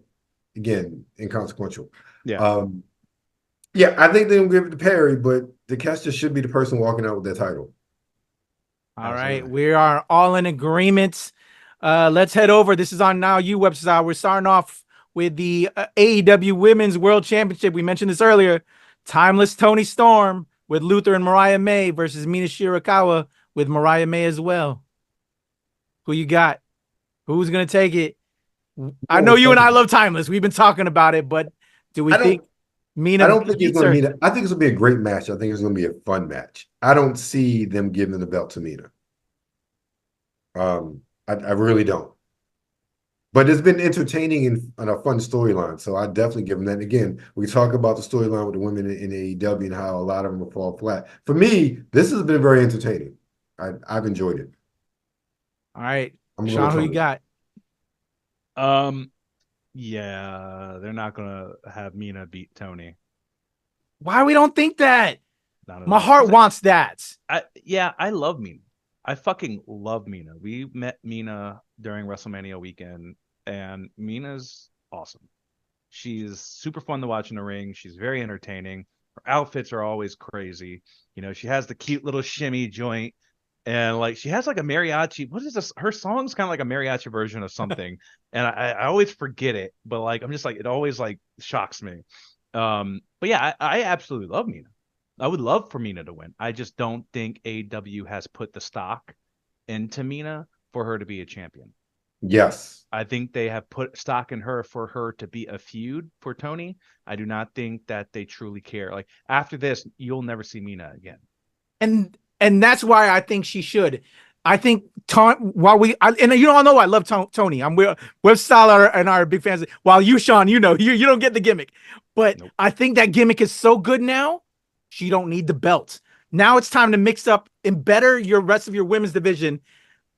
again, inconsequential. Yeah. I think they'll give it to Perry, but Takeshita should be the person walking out with that title. All right. We are all in agreement. Let's head over. This is on Now You website. We're starting off with the AEW Women's World Championship. We mentioned this earlier. Timeless Toni Storm with Luther and Mariah May versus Mina Shirakawa with Mariah May as well. Who you got? Who's going to take it? I know you and I love Timeless. We've been talking about it, but do we think Mina? I don't think it's going to be. I think it's going to be a great match. I think it's going to be a fun match. I don't see them giving the belt to Mina. I really don't. But it's been entertaining and a fun storyline, so I definitely give them that. Again, we talk about the storyline with the women in AEW and how a lot of them will fall flat. For me, this has been very entertaining. I've enjoyed it. All right, Sean, who you got? Yeah, they're not gonna have Mina beat Toni. Why we don't think that? My heart wants that. I love Mina. I fucking love Mina. We met Mina during WrestleMania weekend, and Mina's awesome. She's super fun to watch in the ring. She's very entertaining. Her outfits are always crazy. She has the cute little shimmy joint, and like she has like a mariachi. What is this? Her song's kind of like a mariachi version of something, and I always forget it. But like I'm just like it always like shocks me. But yeah, I absolutely love Mina. I would love for Mina to win. I just don't think AEW has put the stock into Mina for her to be a champion. Yes. I think they have put stock in her for her to be a feud for Toni. I do not think that they truly care. Like after this, you'll never see Mina again. And that's why I think she should. I think I know I love Toni. I'm with Style and our big fans. While you, Sean, you don't get the gimmick. But nope. I think that gimmick is so good now. She don't need the belt. Now it's time to mix up and better your rest of your women's division.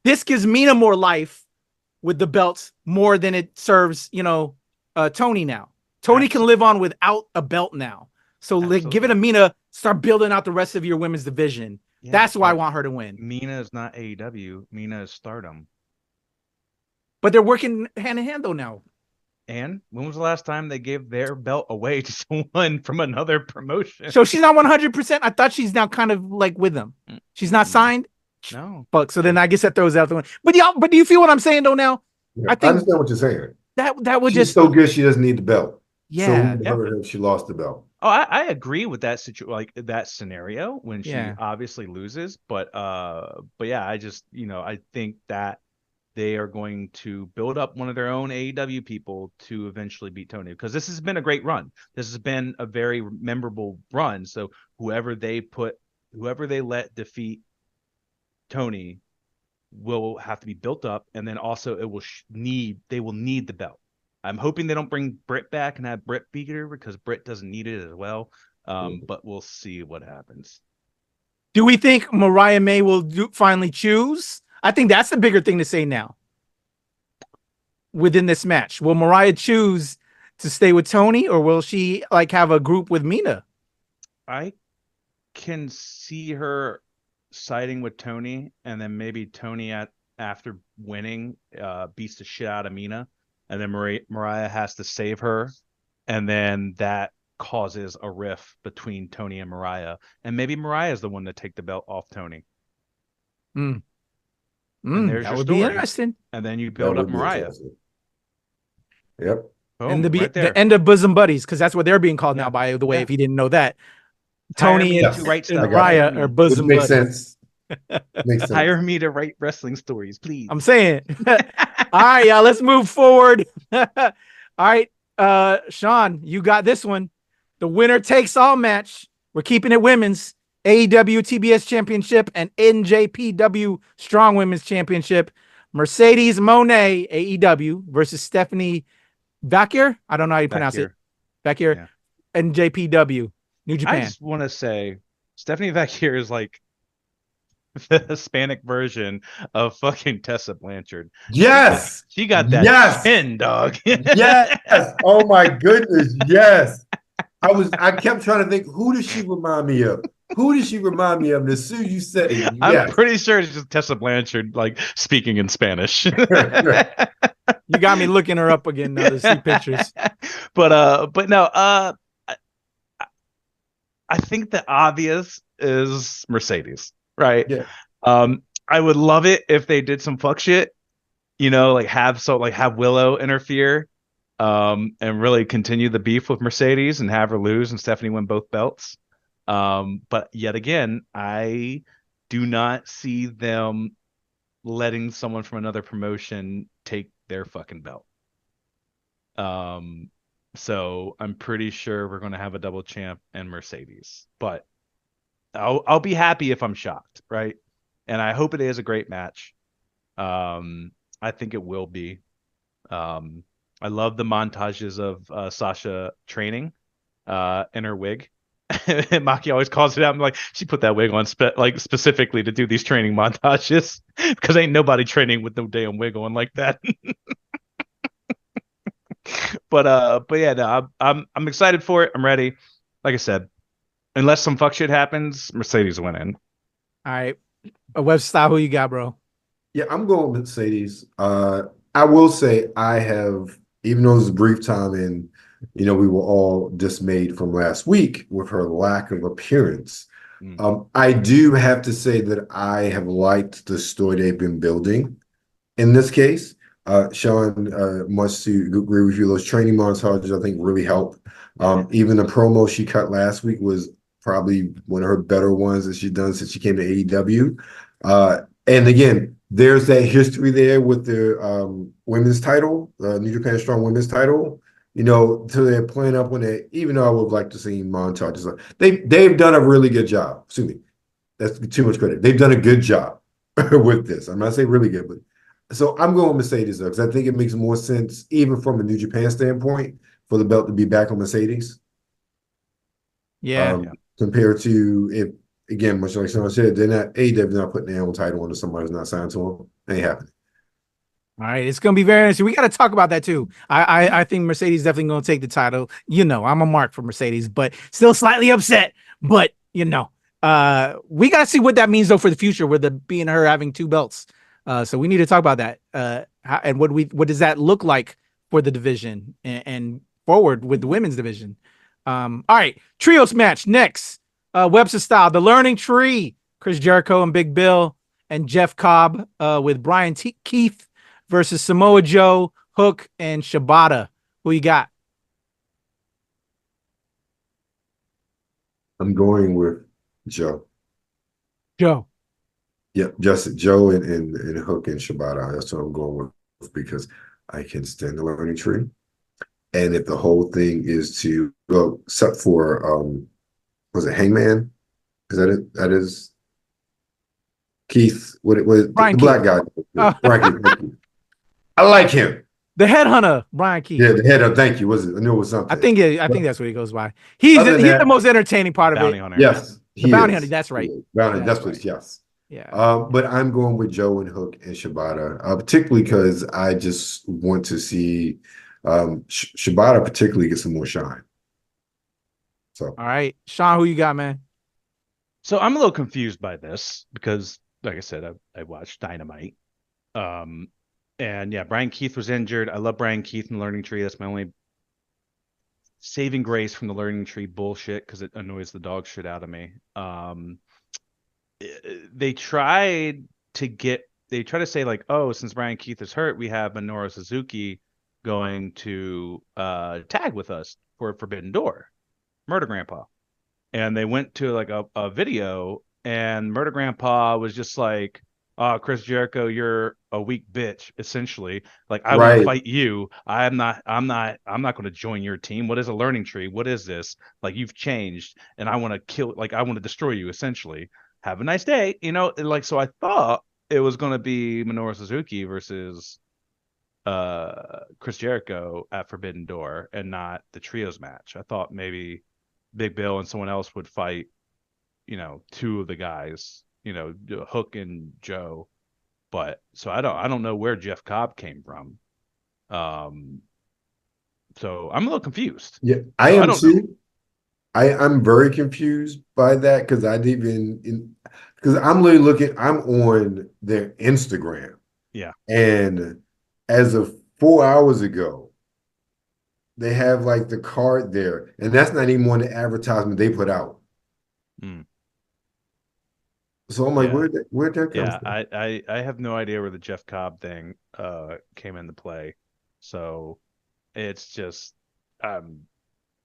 This gives Mina more life with the belts more than it serves, Toni now. Toni can live on without a belt now. So give it to Mina. Start building out the rest of your women's division. Yeah, that's why I want her to win. Mina is not AEW. Mina is Stardom. But they're working hand in hand though now. And when was the last time they gave their belt away to someone from another promotion? So she's not 100%. I thought she's now kind of like with them. She's not signed. No. Fuck. So then I guess that throws out the one. But but do you feel what I'm saying though now? Yeah, I understand what you're saying. That would she's so good she doesn't need the belt. So who hurt her if she lost the belt? Oh, I agree with that that scenario when she obviously loses, but yeah, I just I think that they are going to build up one of their own AEW people to eventually beat Tony, because this has been a great run. This has been a very memorable run. So whoever they let defeat Tony will have to be built up, and then also they will need the belt. I'm hoping they don't bring Britt back and have Britt beat her, because Britt doesn't need it as well. But we'll see what happens. Do we think Mariah May will finally choose? I think that's the bigger thing to say now. Within this match, will Mariah choose to stay with Tony, or will she have a group with Mina? I can see her siding with Tony, and then maybe Tony after winning beats the shit out of Mina, and then Mariah has to save her, and then that causes a rift between Tony and Mariah, and maybe Mariah is the one to take the belt off Tony. That would be interesting. And then you build up Mariah. Yep. Boom, and the end of Bosom Buddies, because that's what they're being called now, by the way, if you didn't know that. Tony and Mariah are Bosom Buddies. Makes sense. Hire me to write wrestling stories, please. I'm saying. All right, y'all, let's move forward. All right, Sean, you got this one. The winner takes all match. We're keeping it women's. AEW TBS Championship and NJPW Strong Women's Championship. Mercedes Moné, AEW, versus Stephanie Vaquer. I don't know how you pronounce it. Vaquer, NJPW, New Japan. I just want to say, Stephanie Vaquer is like the Hispanic version of fucking Tessa Blanchard. Yes. She got that chin, dog. Yes. Oh my goodness. Yes. I kept trying to think, who does she remind me of? Who does she remind me of? And as soon as you said it, I'm pretty sure it's just Tessa Blanchard, speaking in Spanish. You got me looking her up again now to see pictures. But no, I think the obvious is Mercedes, right? Yeah. I would love it if they did some fuck shit, have Willow interfere, and really continue the beef with Mercedes and have her lose and Stephanie win both belts. But yet again, I do not see them letting someone from another promotion take their fucking belt. So I'm pretty sure we're going to have a double champ and Mercedes, but I'll be happy if I'm shocked, right? And I hope it is a great match. I think it will be. I love the montages of Sasha training in her wig. And Maki always calls it out. I'm like, she put that wig on specifically to do these training montages, because ain't nobody training with no damn wig on like that. But yeah, no, I'm excited for it. I'm ready. Like I said, unless some fuck shit happens, Mercedes winning. All right, Web Style, who you got, bro? Yeah, I'm going with Mercedes. I will say I have, even though it was a brief time and we were all dismayed from last week with her lack of appearance. I do have to say that I have liked the story they've been building in this case. Sean, much to agree with you, those training montages I think really help. Even the promo she cut last week was probably one of her better ones that she's done since she came to AEW. And again, there's that history there with the women's title, New Japan Strong Women's title. So they're playing up when even though I would like to see montages, they've done a really good job. Excuse me, that's too much credit. They've done a good job with this. I'm not saying really good, but so I'm going Mercedes though, because I think it makes more sense, even from a New Japan standpoint, for the belt to be back on Mercedes. Yeah. Compared to if, again, much like someone said, AEW not putting their own title on somebody who's not signed to them. Ain't happening. All right, it's going to be very interesting. We got to talk about that too. I think Mercedes definitely going to take the title. I'm a mark for Mercedes, but still slightly upset. But we got to see what that means though for the future, with being her having two belts. So we need to talk about that. And what does that look like for the division and forward with the women's division? All right, trios match next. Webster Style, the Learning Tree, Chris Jericho and Big Bill and Jeff Cobb with Brian Keith versus Samoa Joe, Hook, and Shibata. Who you got? I'm going with Joe. Joe. Yep, just Joe and Hook and Shibata. That's what I'm going with because I can stand the learning tree. And if the whole thing is to go, except for was it Hangman? Is that it? That is Keith. What it was the Brian black guy. Brian Keith, thank you. I like him. The headhunter, Brian Keith. Yeah, the head of thank you. Was it? I knew it was something. I think that's what he goes by. He's the most entertaining part of it. Bounty hunter. Yes, the bounty hunter. That's right. Bounty. That's what. Yes. Yeah. But I'm going with Joe and Hook and Shibata, particularly because I just want to see Shibata particularly get some more shine. So, all right, Sean, who you got, man? So I'm a little confused by this because, like I said, I watched Dynamite. And yeah, Brian Keith was injured. I love Brian Keith in the Learning Tree. That's my only saving grace from the Learning Tree bullshit because it annoys the dog shit out of me. They try to say like, oh, since Brian Keith is hurt, we have Minoru Suzuki going to tag with us for Forbidden Door, Murder Grandpa. And they went to like a video and Murder Grandpa was just like, Chris Jericho, you're a weak bitch, essentially. Like, I want to fight you. I'm not going to join your team. What is a learning tree? What is this? Like, you've changed and I want to destroy you, essentially. Have a nice day. Like, so I thought it was going to be Minoru Suzuki versus Chris Jericho at Forbidden Door and not the trios match. I thought maybe Big Bill and someone else would fight, two of the guys, Hook and Joe. But so I don't know where Jeff Cobb came from. So I'm a little confused. Yeah, I am too. I'm very confused by that because because I'm literally looking, I'm on their Instagram. Yeah. And as of 4 hours ago, they have like the card there, and that's not even one of the advertisement they put out. So I'm like, where'd that come from? I have no idea where the Jeff Cobb thing came into play. So it's just I'm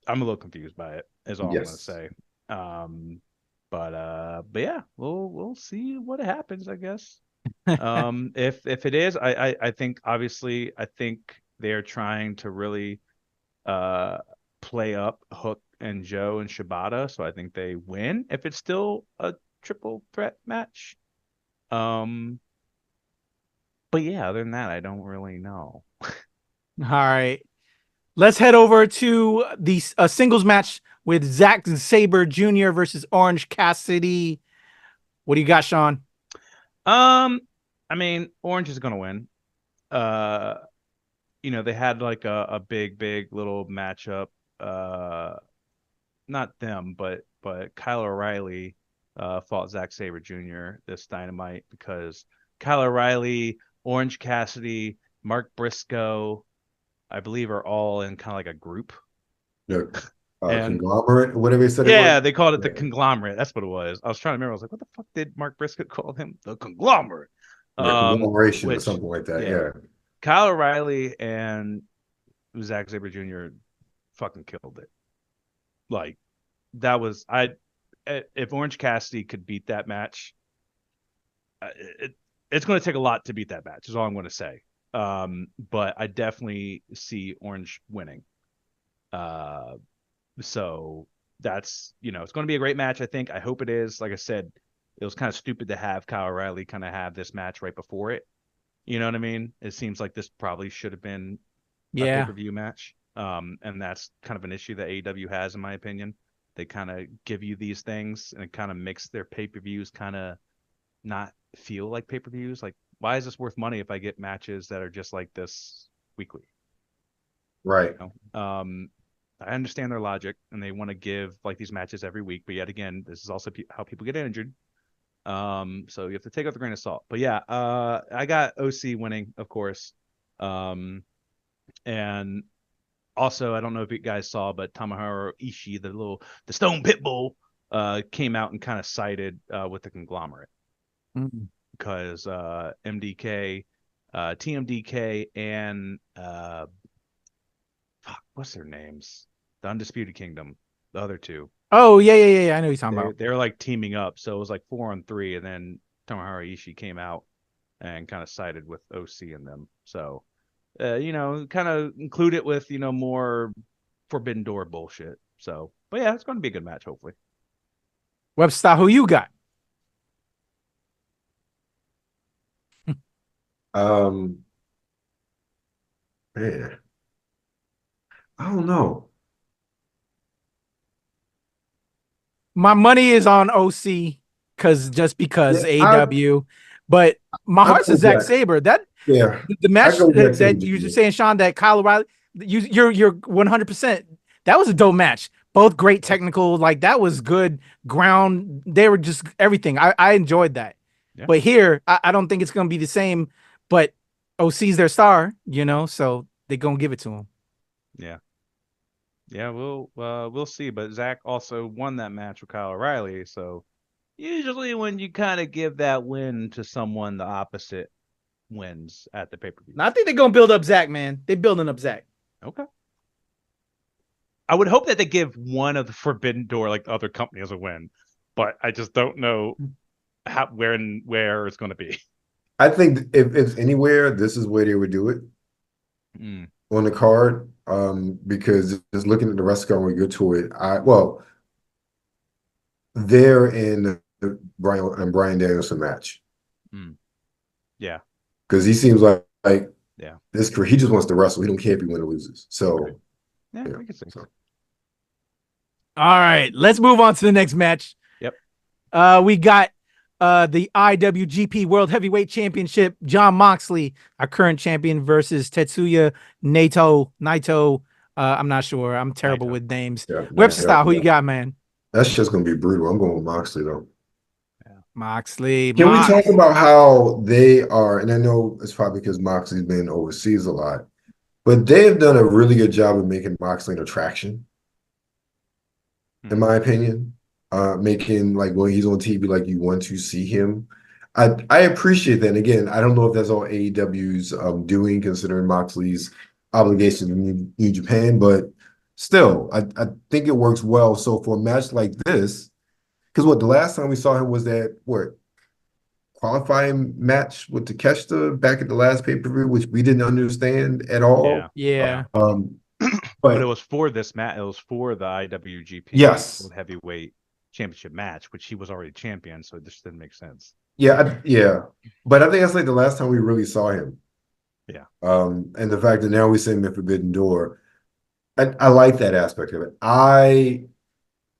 a little confused by it, is all I'm gonna say. But yeah, we'll see what happens, I guess. If it is, I think obviously they're trying to really play up Hook and Joe and Shibata, so I think they win if it's still a triple threat match. But yeah, other than that, I don't really know. All right, let's head over to the singles match with Zack Sabre Jr. versus Orange Cassidy. What do you got, Sean? I mean, Orange is gonna win. They had like a big little matchup. Not them, but Kyle O'Reilly fought Zack Sabre Jr. this Dynamite because Kyle O'Reilly, Orange Cassidy, Mark Briscoe, I believe, are all in kind of like a group. Yeah. Conglomerate, whatever they said. Yeah, they called it the conglomerate. That's what it was. I was trying to remember. I was like, what the fuck did Mark Briscoe call him? The conglomerate. Conglomeration or something like that. Yeah. Kyle O'Reilly and Zack Sabre Jr. fucking killed it. Like, that was if Orange Cassidy could beat that match, it's going to take a lot to beat that match, is all I'm going to say. But I definitely see Orange winning. So that's, it's going to be a great match, I think. I hope it is. Like I said, it was kind of stupid to have Kyle O'Reilly kind of have this match right before it. You know what I mean? It seems like this probably should have been a pay-per-view match. And that's kind of an issue that AEW has, in my opinion. They kind of give you these things and it kind of makes their pay-per-views kind of not feel like pay-per-views. Like, why is this worth money if I get matches that are just like this weekly? Right. I understand their logic and they want to give like these matches every week, but yet again, this is also how people get injured. So you have to take it with a grain of salt. But yeah, I got OC winning, of course. And also, I don't know if you guys saw, but Tomohiro Ishii, the Stone Pitbull, came out and kind of sided with the conglomerate because MDK, TMDK, and what's their names? The Undisputed Kingdom, the other two. Oh yeah. I know what you're talking about. They were like teaming up, so it was like 4-on-3, and then Tomohiro Ishii came out and kind of sided with OC and them. So, kind of include it with more Forbidden Door bullshit. So, but yeah, it's going to be a good match, hopefully. Webster, who you got? Man, I don't know. My money is on OC because AEW, but my heart's a Zack Sabre. That the match that you were saying, Sean, that Kyle O'Reilly, you're 100%. That was a dope match. Both great technical, like that was good ground. They were just everything. I enjoyed that. Yeah. But here, I don't think it's gonna be the same. But OC's their star, so they're gonna give it to him. Yeah. Yeah, we'll see. But Zach also won that match with Kyle O'Reilly, so usually when you kind of give that win to someone, the opposite wins at the pay-per-view. I think they're gonna build up Zach, man. They're building up Zach. Okay. I would hope that they give one of the Forbidden Door, like the other company, as a win, but I just don't know where it's going to be. I think if it's anywhere, this is where they would do it on the card. Because just looking at the rest of the card when we get to it, they're in the Bryan Danielson match. Yeah, because he seems like this career, he just wants to wrestle. He don't care if he wins or loses. So yeah, I can say so. All right, let's move on to the next match. Yep. We got the IWGP World Heavyweight Championship, Jon Moxley, our current champion, versus Tetsuya Naito. I'm not sure. I'm terrible with names. Webster style, who you got, man? That's just going to be brutal. I'm going with Moxley, though. Yeah. Moxley. Can we talk about how they are, and I know it's probably because Moxley's been overseas a lot, but they have done a really good job of making Moxley an attraction, in my opinion. Making like when he's on TV, like you want to see him. I appreciate that. And again, I don't know if that's all AEW's doing, considering Moxley's obligation in New Japan, but still, I think it works well. So for a match like this, because the last time we saw him was that qualifying match with Takeshita back at the last pay-per-view, which we didn't understand at all. Yeah. But it was for this match. It was for the IWGP Heavyweight Championship match, which he was already champion, so it just didn't make sense. Yeah. But I think that's like the last time we really saw him. Yeah. And the fact that now we see him at Forbidden Door, I like that aspect of it.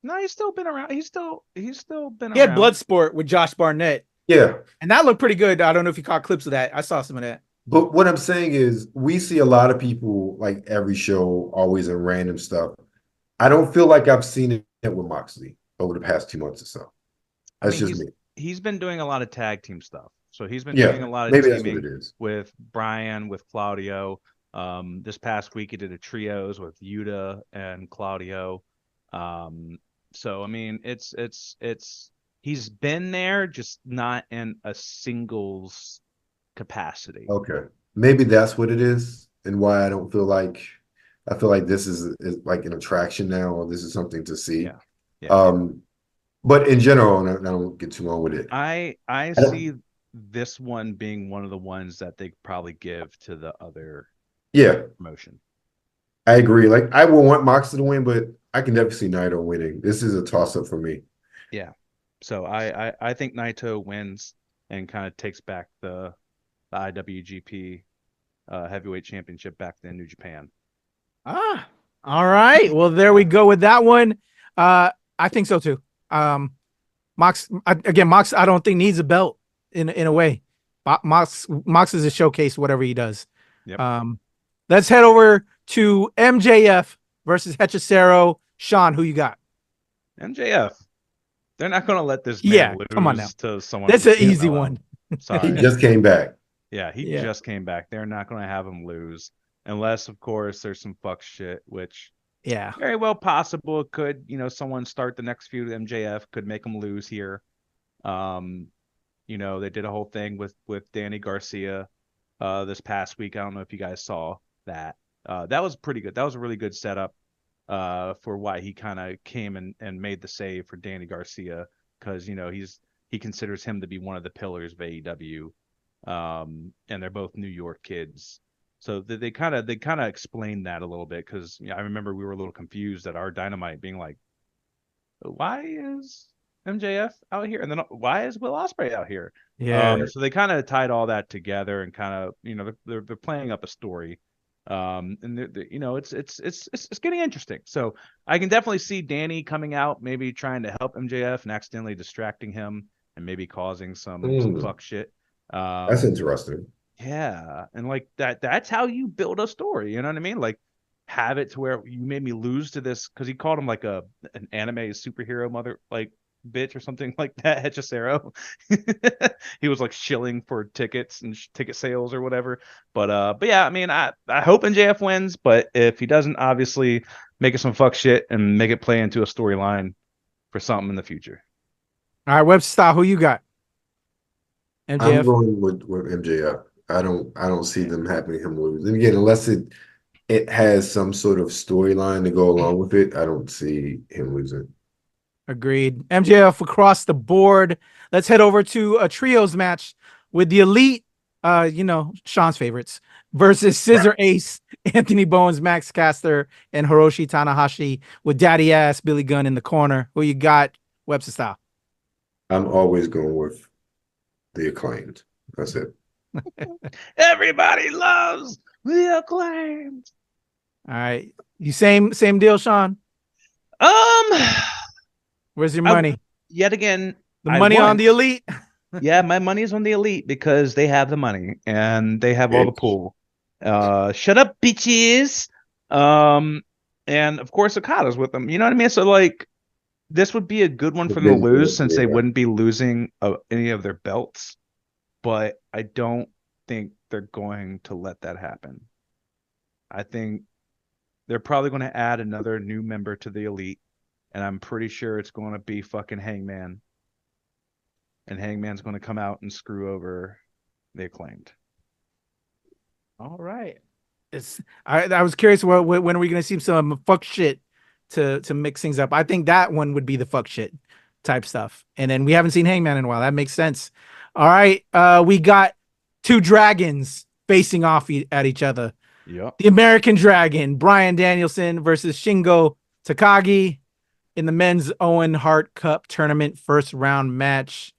No, he's still been around. He's still been around. He had Bloodsport with Josh Barnett. Yeah. And that looked pretty good. I don't know if you caught clips of that. I saw some of that. But what I'm saying is we see a lot of people like every show always in random stuff. I don't feel like I've seen it with Moxley over the past 2 months or so. That's just me. He's been doing a lot of tag team stuff. So he's been doing a lot of teaming with Brian, with Claudio. This past week he did a trios with Yuta and Claudio. So I mean it's he's been there, just not in a singles capacity. Okay. Maybe that's what it is, and why I feel like this is like an attraction now, or this is something to see. Yeah. But in general, and I don't get too long with it. I see this one being one of the ones that they probably give to the other promotion. I agree. Like I will want Moxley to win, but I can definitely see Naito winning. This is a toss-up for me. Yeah. So I think Naito wins and kind of takes back the IWGP Heavyweight Championship back to New Japan. All right. Well, there we go with that one. I think so too. Mox, I don't think needs a belt in a way. Mox is a showcase, whatever he does. Yep. Let's head over to MJF versus Hechicero. Sean, who you got? MJF. They're not going to let this man lose come on now. To someone. That's an easy one. Sorry. He just came back. Yeah, he just came back. They're not going to have him lose unless, of course, there's some fuck shit, which very well possible. It could, someone start the next feud with MJF, could make him lose here. They did a whole thing with Danny Garcia this past week. I don't know if you guys saw that. That was pretty good. That was a really good setup. for why he kind of came and made the save for Danny Garcia, because he considers him to be one of the pillars of AEW, and they're both New York kids. So they kind of explained that a little bit, because I remember we were a little confused at our Dynamite being like, why is MJF out here, and then why is Will Ospreay out here? Yeah. So they kind of tied all that together and kind of they're playing up a story, and it's getting interesting. So I can definitely see Danny coming out, maybe trying to help MJF and accidentally distracting him and maybe causing some fuck shit. That's interesting. Yeah, and like that's how you build a story, you know what I mean? Like, have it to where you made me lose to this, because he called him like an anime superhero mother like bitch or something like that, Hechicero. He was like shilling for tickets and ticket sales or whatever. But yeah, I mean, I hope MJF wins, but if he doesn't, obviously make it some fuck shit and make it play into a storyline for something in the future. All right, Webster Style, who you got? MJF? I'm going with MJF. I don't see them having him lose. And again, unless it has some sort of storyline to go along with it, I don't see him losing. Agreed. MJF across the board. Let's head over to a trios match with the Elite, Sean's favorites, versus Scissor Ace, Anthony Bowens, Max Caster, and Hiroshi Tanahashi, with Daddy Ass Billy Gunn in the corner. Who you got, Webster Style? I'm always going with the Acclaimed. That's it. Everybody loves the Acclaimed. All right. You same deal, Sean? Where's your money? Yet again, the money on the Elite. Yeah, my money is on the Elite because they have the money and they have all the pull. Shut up, bitches. And of course, Okada's with them. You know what I mean? So like, this would be a good one for them to lose, since they wouldn't be losing any of their belts. But I don't think they're going to let that happen. I think they're probably going to add another new member to the Elite, and I'm pretty sure it's going to be fucking Hangman. And Hangman's going to come out and screw over the Acclaimed. All right. I was curious, when are we going to see some fuck shit to mix things up? I think that one would be the fuck shit type stuff. And then we haven't seen Hangman in a while. That makes sense. All right. We got two dragons facing off at each other. Yep. The American Dragon, Bryan Danielson versus Shingo Takagi in the men's Owen Hart Cup tournament first round match.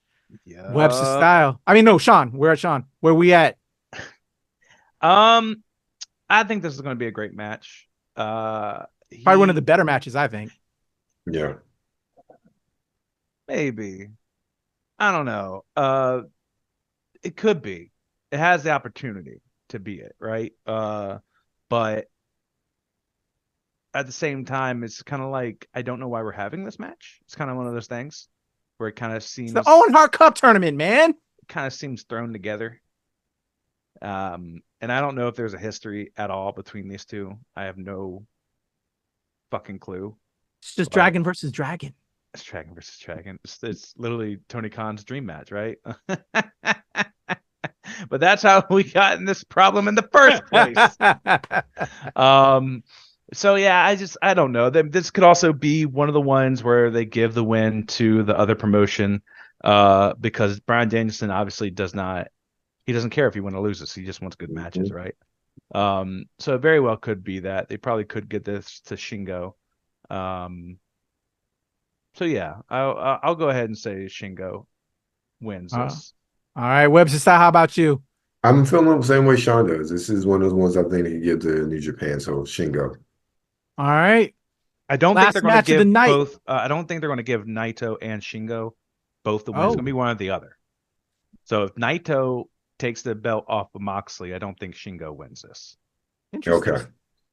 Yeah. Webster Style. I mean, no, Sean. We're at Sean. Where we at? I think this is going to be a great match. Probably one of the better matches, I think. Yeah. Maybe. I don't know. It could be. It has the opportunity to be it, right? But at the same time, it's kind of like, I don't know why we're having this match. It's kind of one of those things where it kind of seems... It's the Owen Hart Cup tournament, man. It kind of seems thrown together. And I don't know if there's a history at all between these two. I have no fucking clue. It's just Dragon versus Dragon. It's Dragon versus Dragon. It's literally Tony Khan's dream match, right? But that's how we got in this problem in the first place. So yeah, I don't know. This could also be one of the ones where they give the win to the other promotion, because Bryan Danielson obviously he doesn't care if he wins or loses. He just wants good matches, right? So it very well could be that. They probably could get this to Shingo. So yeah, I'll go ahead and say Shingo wins this. All right, Webster Style, how about you? I'm feeling the same way Sean does. This is one of those ones I think they can give to New Japan. So Shingo. All right. I don't think they're going to give both. I don't think they're going to give Naito and Shingo both the wins. It's going to be one or the other. So if Naito takes the belt off of Moxley, I don't think Shingo wins this. Interesting. Okay.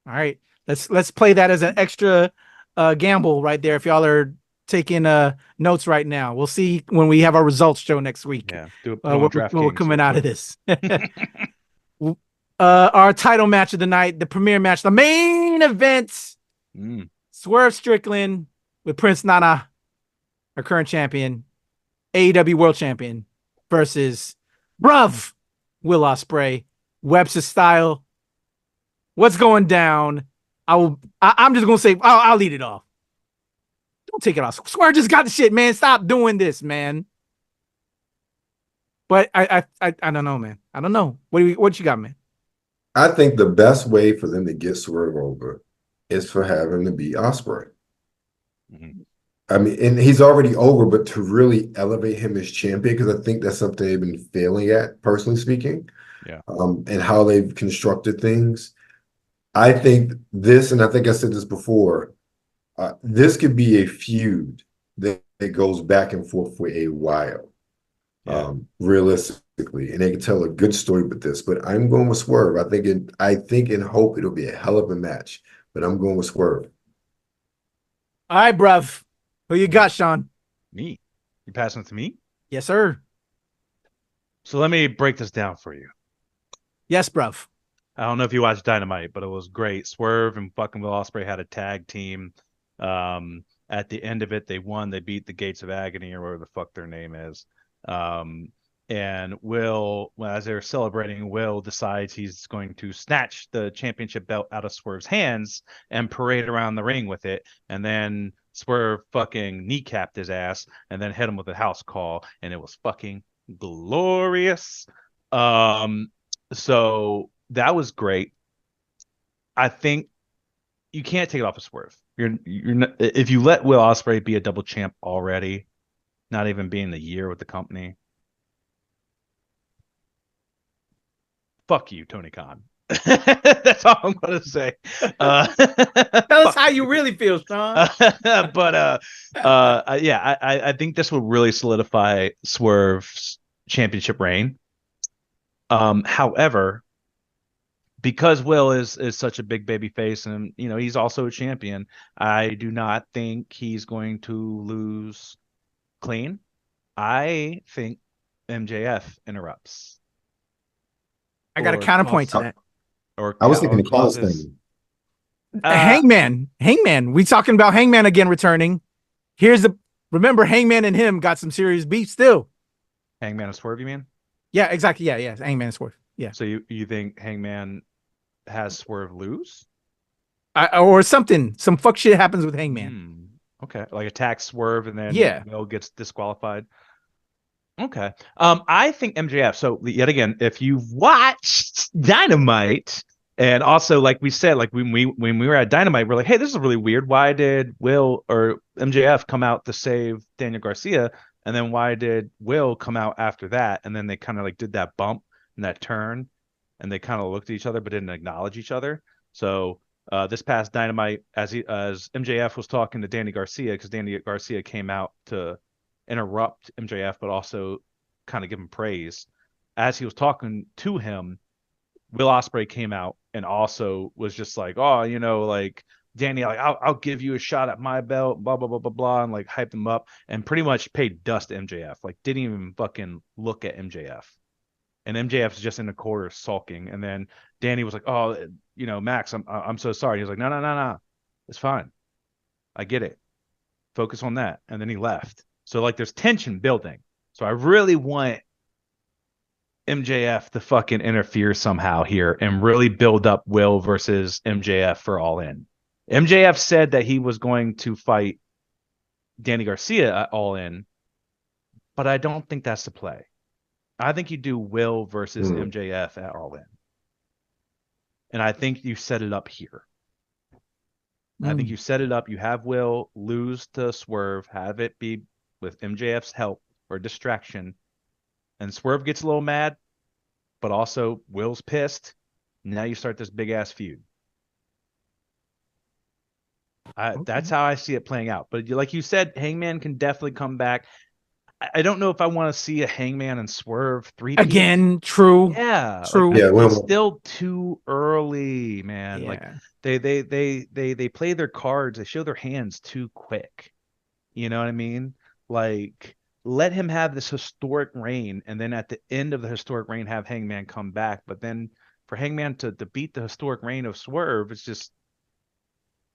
All right. Let's play that as an extra gamble right there. If y'all are taking notes right now, we'll see when we have our results show next week. Yeah. We're coming out of this. Our title match of the night, the premiere match, the main event. Swerve Strickland with Prince Nana, our current champion, AEW World Champion, versus Bruv Will Ospreay. Webster Style. What's going down? I'm just gonna say I'll lead it off. Don't take it off. Swerve just got the shit, man. Stop doing this, man. But I don't know, man. I don't know. What you got, man? I think the best way for them to get Swerve over is for having to be Ospreay. Mm-hmm. I mean, and he's already over, but to really elevate him as champion, because I think that's something they've been failing at, personally speaking. Yeah. And how they've constructed things. I think this, and I think I said this before, this could be a feud that goes back and forth for a while, realistically, and they can tell a good story with this. But I'm going with Swerve. I think and hope it'll be a hell of a match, but I'm going with Swerve. All right, bruv. Who you got, Sean? Me. You passing it to me? Yes, sir. So let me break this down for you. Yes, bruv. I don't know if you watched Dynamite, but it was great. Swerve and fucking Will Ospreay had a tag team. At the end of it, they won. They beat the Gates of Agony, or whatever the fuck their name is. And Will, as they're celebrating, Will decides he's going to snatch the championship belt out of Swerve's hands and parade around the ring with it. And then Swerve fucking kneecapped his ass and then hit him with a house call. And it was fucking glorious. So that was great. I think you can't take it off of Swerve. You're not, if you let Will Ospreay be a double champ already, not even being the year with the company. Fuck you, Tony Khan. That's all I'm gonna say. Tell us how you really feel, Sean. But I think this will really solidify Swerve's championship reign. However, because Will is such a big baby face and he's also a champion, I do not think he's going to lose clean. I think MJF interrupts. I got a counterpoint to that. I was thinking the Cause thing. Hangman. We talking about Hangman again returning. Remember Hangman and him got some serious beef still. Hangman and Swerve, you mean? Yeah, exactly. Yeah. Hangman and Swerve. Yeah. So you think Hangman has Swerve lose? Or something. Some fuck shit happens with Hangman. Okay. Like attacks Swerve and then Will gets disqualified. Okay. I think MJF. So yet again, if you've watched Dynamite, and also like we said, like when we were at Dynamite, we're like, hey, this is really weird. Why did Will or MJF come out to save Daniel Garcia? And then why did Will come out after that? And then they kind of like did that bump and that turn, and they kind of looked at each other but didn't acknowledge each other. So this past Dynamite, as MJF was talking to Danny Garcia, because Danny Garcia came out to interrupt MJF, but also kind of give him praise. As he was talking to him, Will Ospreay came out and also was just like, oh, like Danny, like I'll give you a shot at my belt, blah blah blah blah blah, and like hyped him up and pretty much paid dust to MJF. Like didn't even fucking look at MJF. And MJF's just in the corner sulking. And then Danny was like, oh, Max, I'm so sorry. He was like, no, it's fine. I get it. Focus on that. And then he left. So like there's tension building. So I really want MJF to fucking interfere somehow here and really build up Will versus MJF for All In. MJF said that he was going to fight Danny Garcia at All In, but I don't think that's the play. I think you do Will versus MJF at All In. And I think you set it up here. I think you set it up. You have Will lose to Swerve, have it be with MJF's help or distraction, and Swerve gets a little mad, but also Will's pissed. Now you start this big ass feud. That's how I see it playing out. But like you said, Hangman can definitely come back. I don't know if I want to see a Hangman and Swerve 3 again. True. Yeah. True. It's still too early, man. Yeah. Like they play their cards. They show their hands too quick. You know what I mean? Like let him have this historic reign, and then at the end of the historic reign, have Hangman come back. But then for Hangman to beat the historic reign of Swerve, it's just,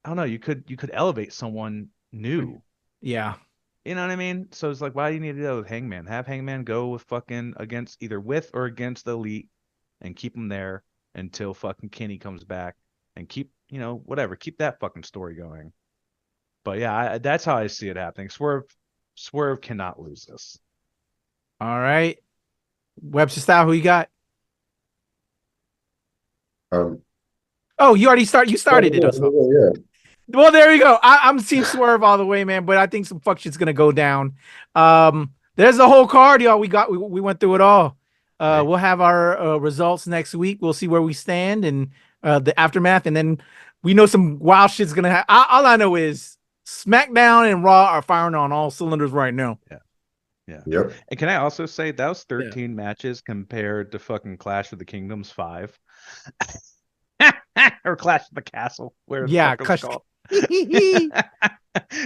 I don't know. You could elevate someone new. Yeah. You know what I mean? So it's like, why do you need to go with Hangman? Have Hangman go with fucking against either with or against the Elite and keep him there until fucking Kenny comes back and keep, whatever. Keep that fucking story going. But yeah, that's how I see it happening. Swerve cannot lose this. All right. Webster Style, who you got? Oh, you already started. You started it. Yeah. Well, there you go. I'm Team Swerve all the way, man. But I think some fuck shit's gonna go down. There's the whole card, y'all. We went through it all. We'll have our results next week. We'll see where we stand and the aftermath, and then we know some wild shit's gonna happen. All I know is SmackDown and Raw are firing on all cylinders right now. Yeah. Yep. And can I also say that was 13 matches compared to fucking Clash of the Kingdoms 5? Or Clash of the Castle, where it's called.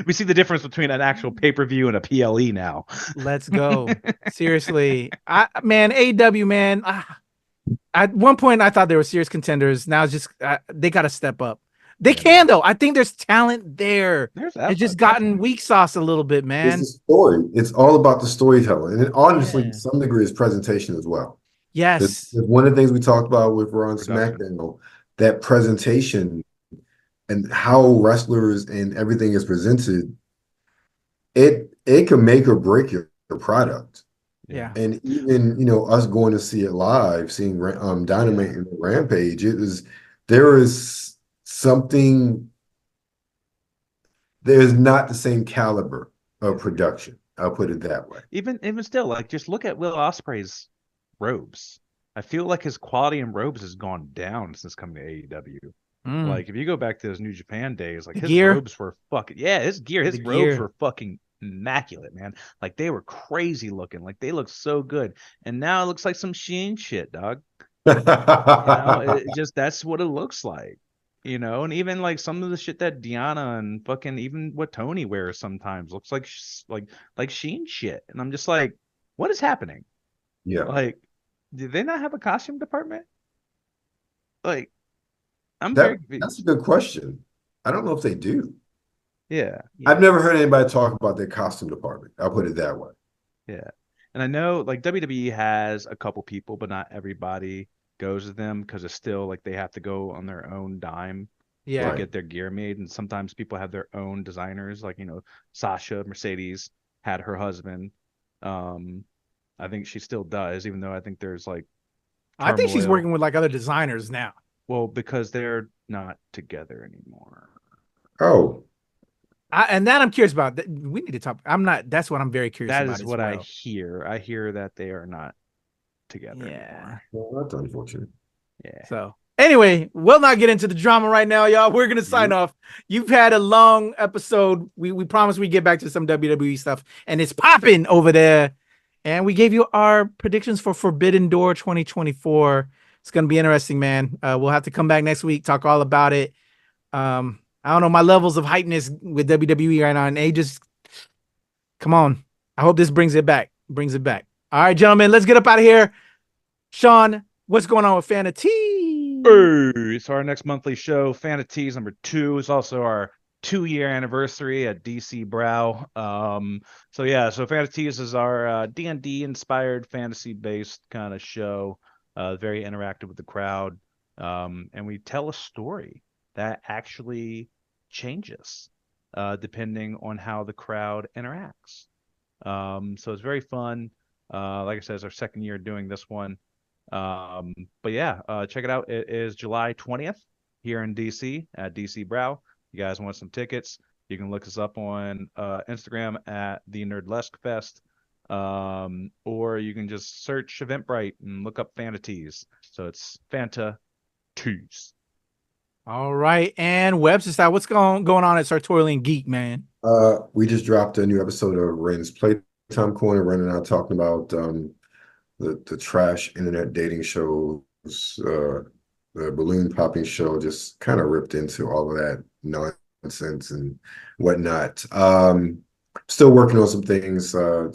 We see the difference between an actual pay-per-view and a PLE now. Let's go. Seriously. AEW, man. At one point, I thought they were serious contenders. Now it's just they got to step up. They can, though. I think there's talent there. It's just gotten weak sauce a little bit, man. It's the story. It's all about the storytelling. And honestly, to some degree, it's presentation as well. Yes. It's one of the things we talked about with Raw and SmackDown, that presentation and how wrestlers and everything is presented, it can make or break your product. Yeah. And even, us going to see it live, seeing Dynamite and Rampage, there is something, there's not the same caliber of production. I'll put it that way. Even still, like, just look at Will Ospreay's robes. I feel like his quality in robes has gone down since coming to AEW. Like, if you go back to his New Japan days, like, his robes were fucking, his robes were fucking immaculate, man. Like, they were crazy looking. Like, they look so good. And now it looks like some Shein shit, dog. That's what it looks like. And even like some of the shit that Deanna and fucking even what Tony wears sometimes looks like Shein shit. And I'm just like, what is happening? Yeah. Like, do they not have a costume department? Like, that's a good question. I don't know if they do. Yeah. I've never heard anybody talk about their costume department. I'll put it that way. Yeah. And I know like WWE has a couple people, but not everybody goes with them because it's still like they have to go on their own dime to get their gear made. And sometimes people have their own designers. Like, Sasha Mercedes had her husband. I think she still does, even though I think there's like I think she's working with like other designers now. Well, because they're not together anymore. Oh. And that I'm curious about. We need to talk. That's what I'm very curious about. That is what I hear. I hear that they are not together anymore. Well, that's unfortunate. Yeah. So anyway, we'll not get into the drama right now, y'all. We're gonna sign off. You've had a long episode. We promised we'd get back to some WWE stuff, and it's popping over there. And we gave you our predictions for Forbidden Door 2024. It's gonna be interesting, man. We'll have to come back next week, talk all about it. I don't know, my levels of hypeness with WWE right now, and they just come on. I hope this brings it back. All right, gentlemen, let's get up out of here. Sean, what's going on with Fan of Tees? So our next monthly show, Fan of Tees number 2, is also our 2-year anniversary at DC Brow. So Fan of Tees is our D&D inspired fantasy based kind of show. Very interactive with the crowd. And we tell a story that actually changes depending on how the crowd interacts. So it's very fun. Like I said, it's our 2nd year doing this one. Check it out. It is July 20th here in DC at DC Brow. You guys want some tickets? You can look us up on Instagram at the Nerdlesque Fest. Or you can just search Eventbrite and look up Fanta Tees. So it's Fanta Tees. All right. And Webster Style, what's going on at Sartorial Geek, man? We just dropped a new episode of Ren's Playtime Corner, running out talking about the trash internet dating shows, the balloon popping show, just kind of ripped into all of that nonsense and whatnot. Still working on some things. So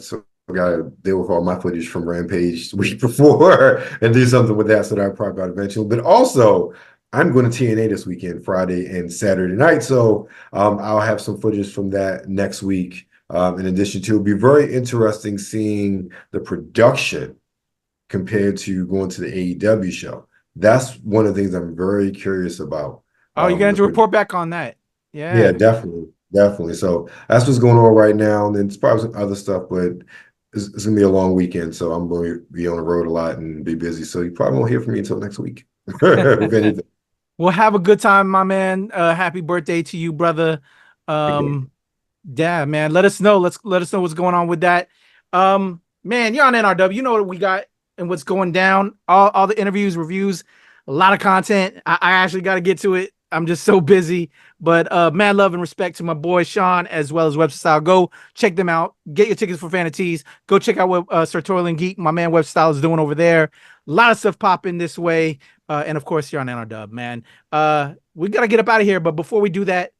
I got to deal with all my footage from Rampage the week before and do something with that. So that I'll probably about eventually. But also, I'm going to TNA this weekend, Friday and Saturday night. So I'll have some footage from that next week. In addition to, it'll be very interesting seeing the production compared to going to the AEW show. That's one of the things I'm very curious about. Oh, you're going to report back on that. Yeah. Yeah, definitely. So that's what's going on right now. And then it's probably some other stuff, but it's going to be a long weekend. So I'm going to be on the road a lot and be busy. So you probably won't hear from me until next week. If anything. Well, have a good time, my man. Happy birthday to you, brother. Yeah, man. Let us know. Let us know what's going on with that. Man, you're on NRW. You know what we got and what's going down. All the interviews, reviews, a lot of content. I actually got to get to it. I'm just so busy. But mad love and respect to my boy Sean as well as Webstyle. Go check them out. Get your tickets for Fanatees. Go check out what Sartorial Geek, my man Webstyle, is doing over there. A lot of stuff popping this way. And of course, you're on NRW, man. We got to get up out of here. But before we do that,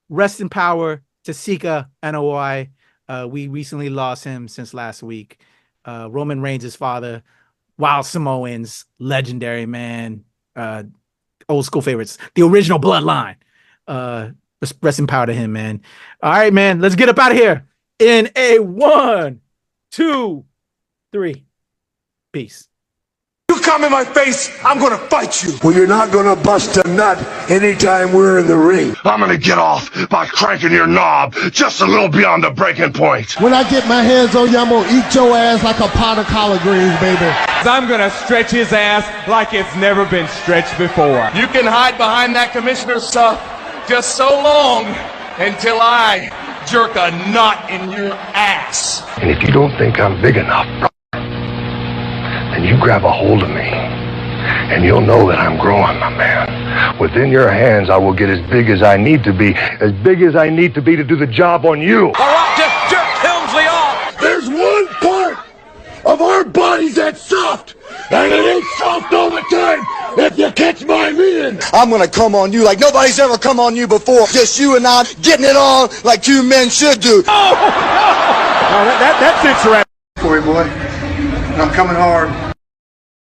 rest in power to Sika NOI. We recently lost him since last week. Roman Reigns' father, Wild Samoans, legendary, man. Old school favorites, the original bloodline. Rest in power to him, man. All right, man. Let's get up out of here in a 1, 2, 3. Peace. You come in my face, I'm gonna fight you. Well, you're not gonna bust a nut anytime we're in the ring. I'm gonna get off by cranking your knob just a little beyond the breaking point. When I get my hands on you, I'm gonna eat your ass like a pot of collard greens, baby. I'm gonna stretch his ass like it's never been stretched before. You can hide behind that commissioner stuff just so long until I jerk a knot in your ass. And if you don't think I'm big enough, then you grab a hold of me, and you'll know that I'm growing, my man. Within your hands, I will get as big as I need to be to do the job on you. All right, just jerk Helmsley off. There's one part of our bodies that's soft, and it ain't soft all the time, if you catch my meaning. I'm gonna come on you like nobody's ever come on you before. Just you and I getting it on like two men should do. Oh, no, that fits right. Boy, I'm coming hard.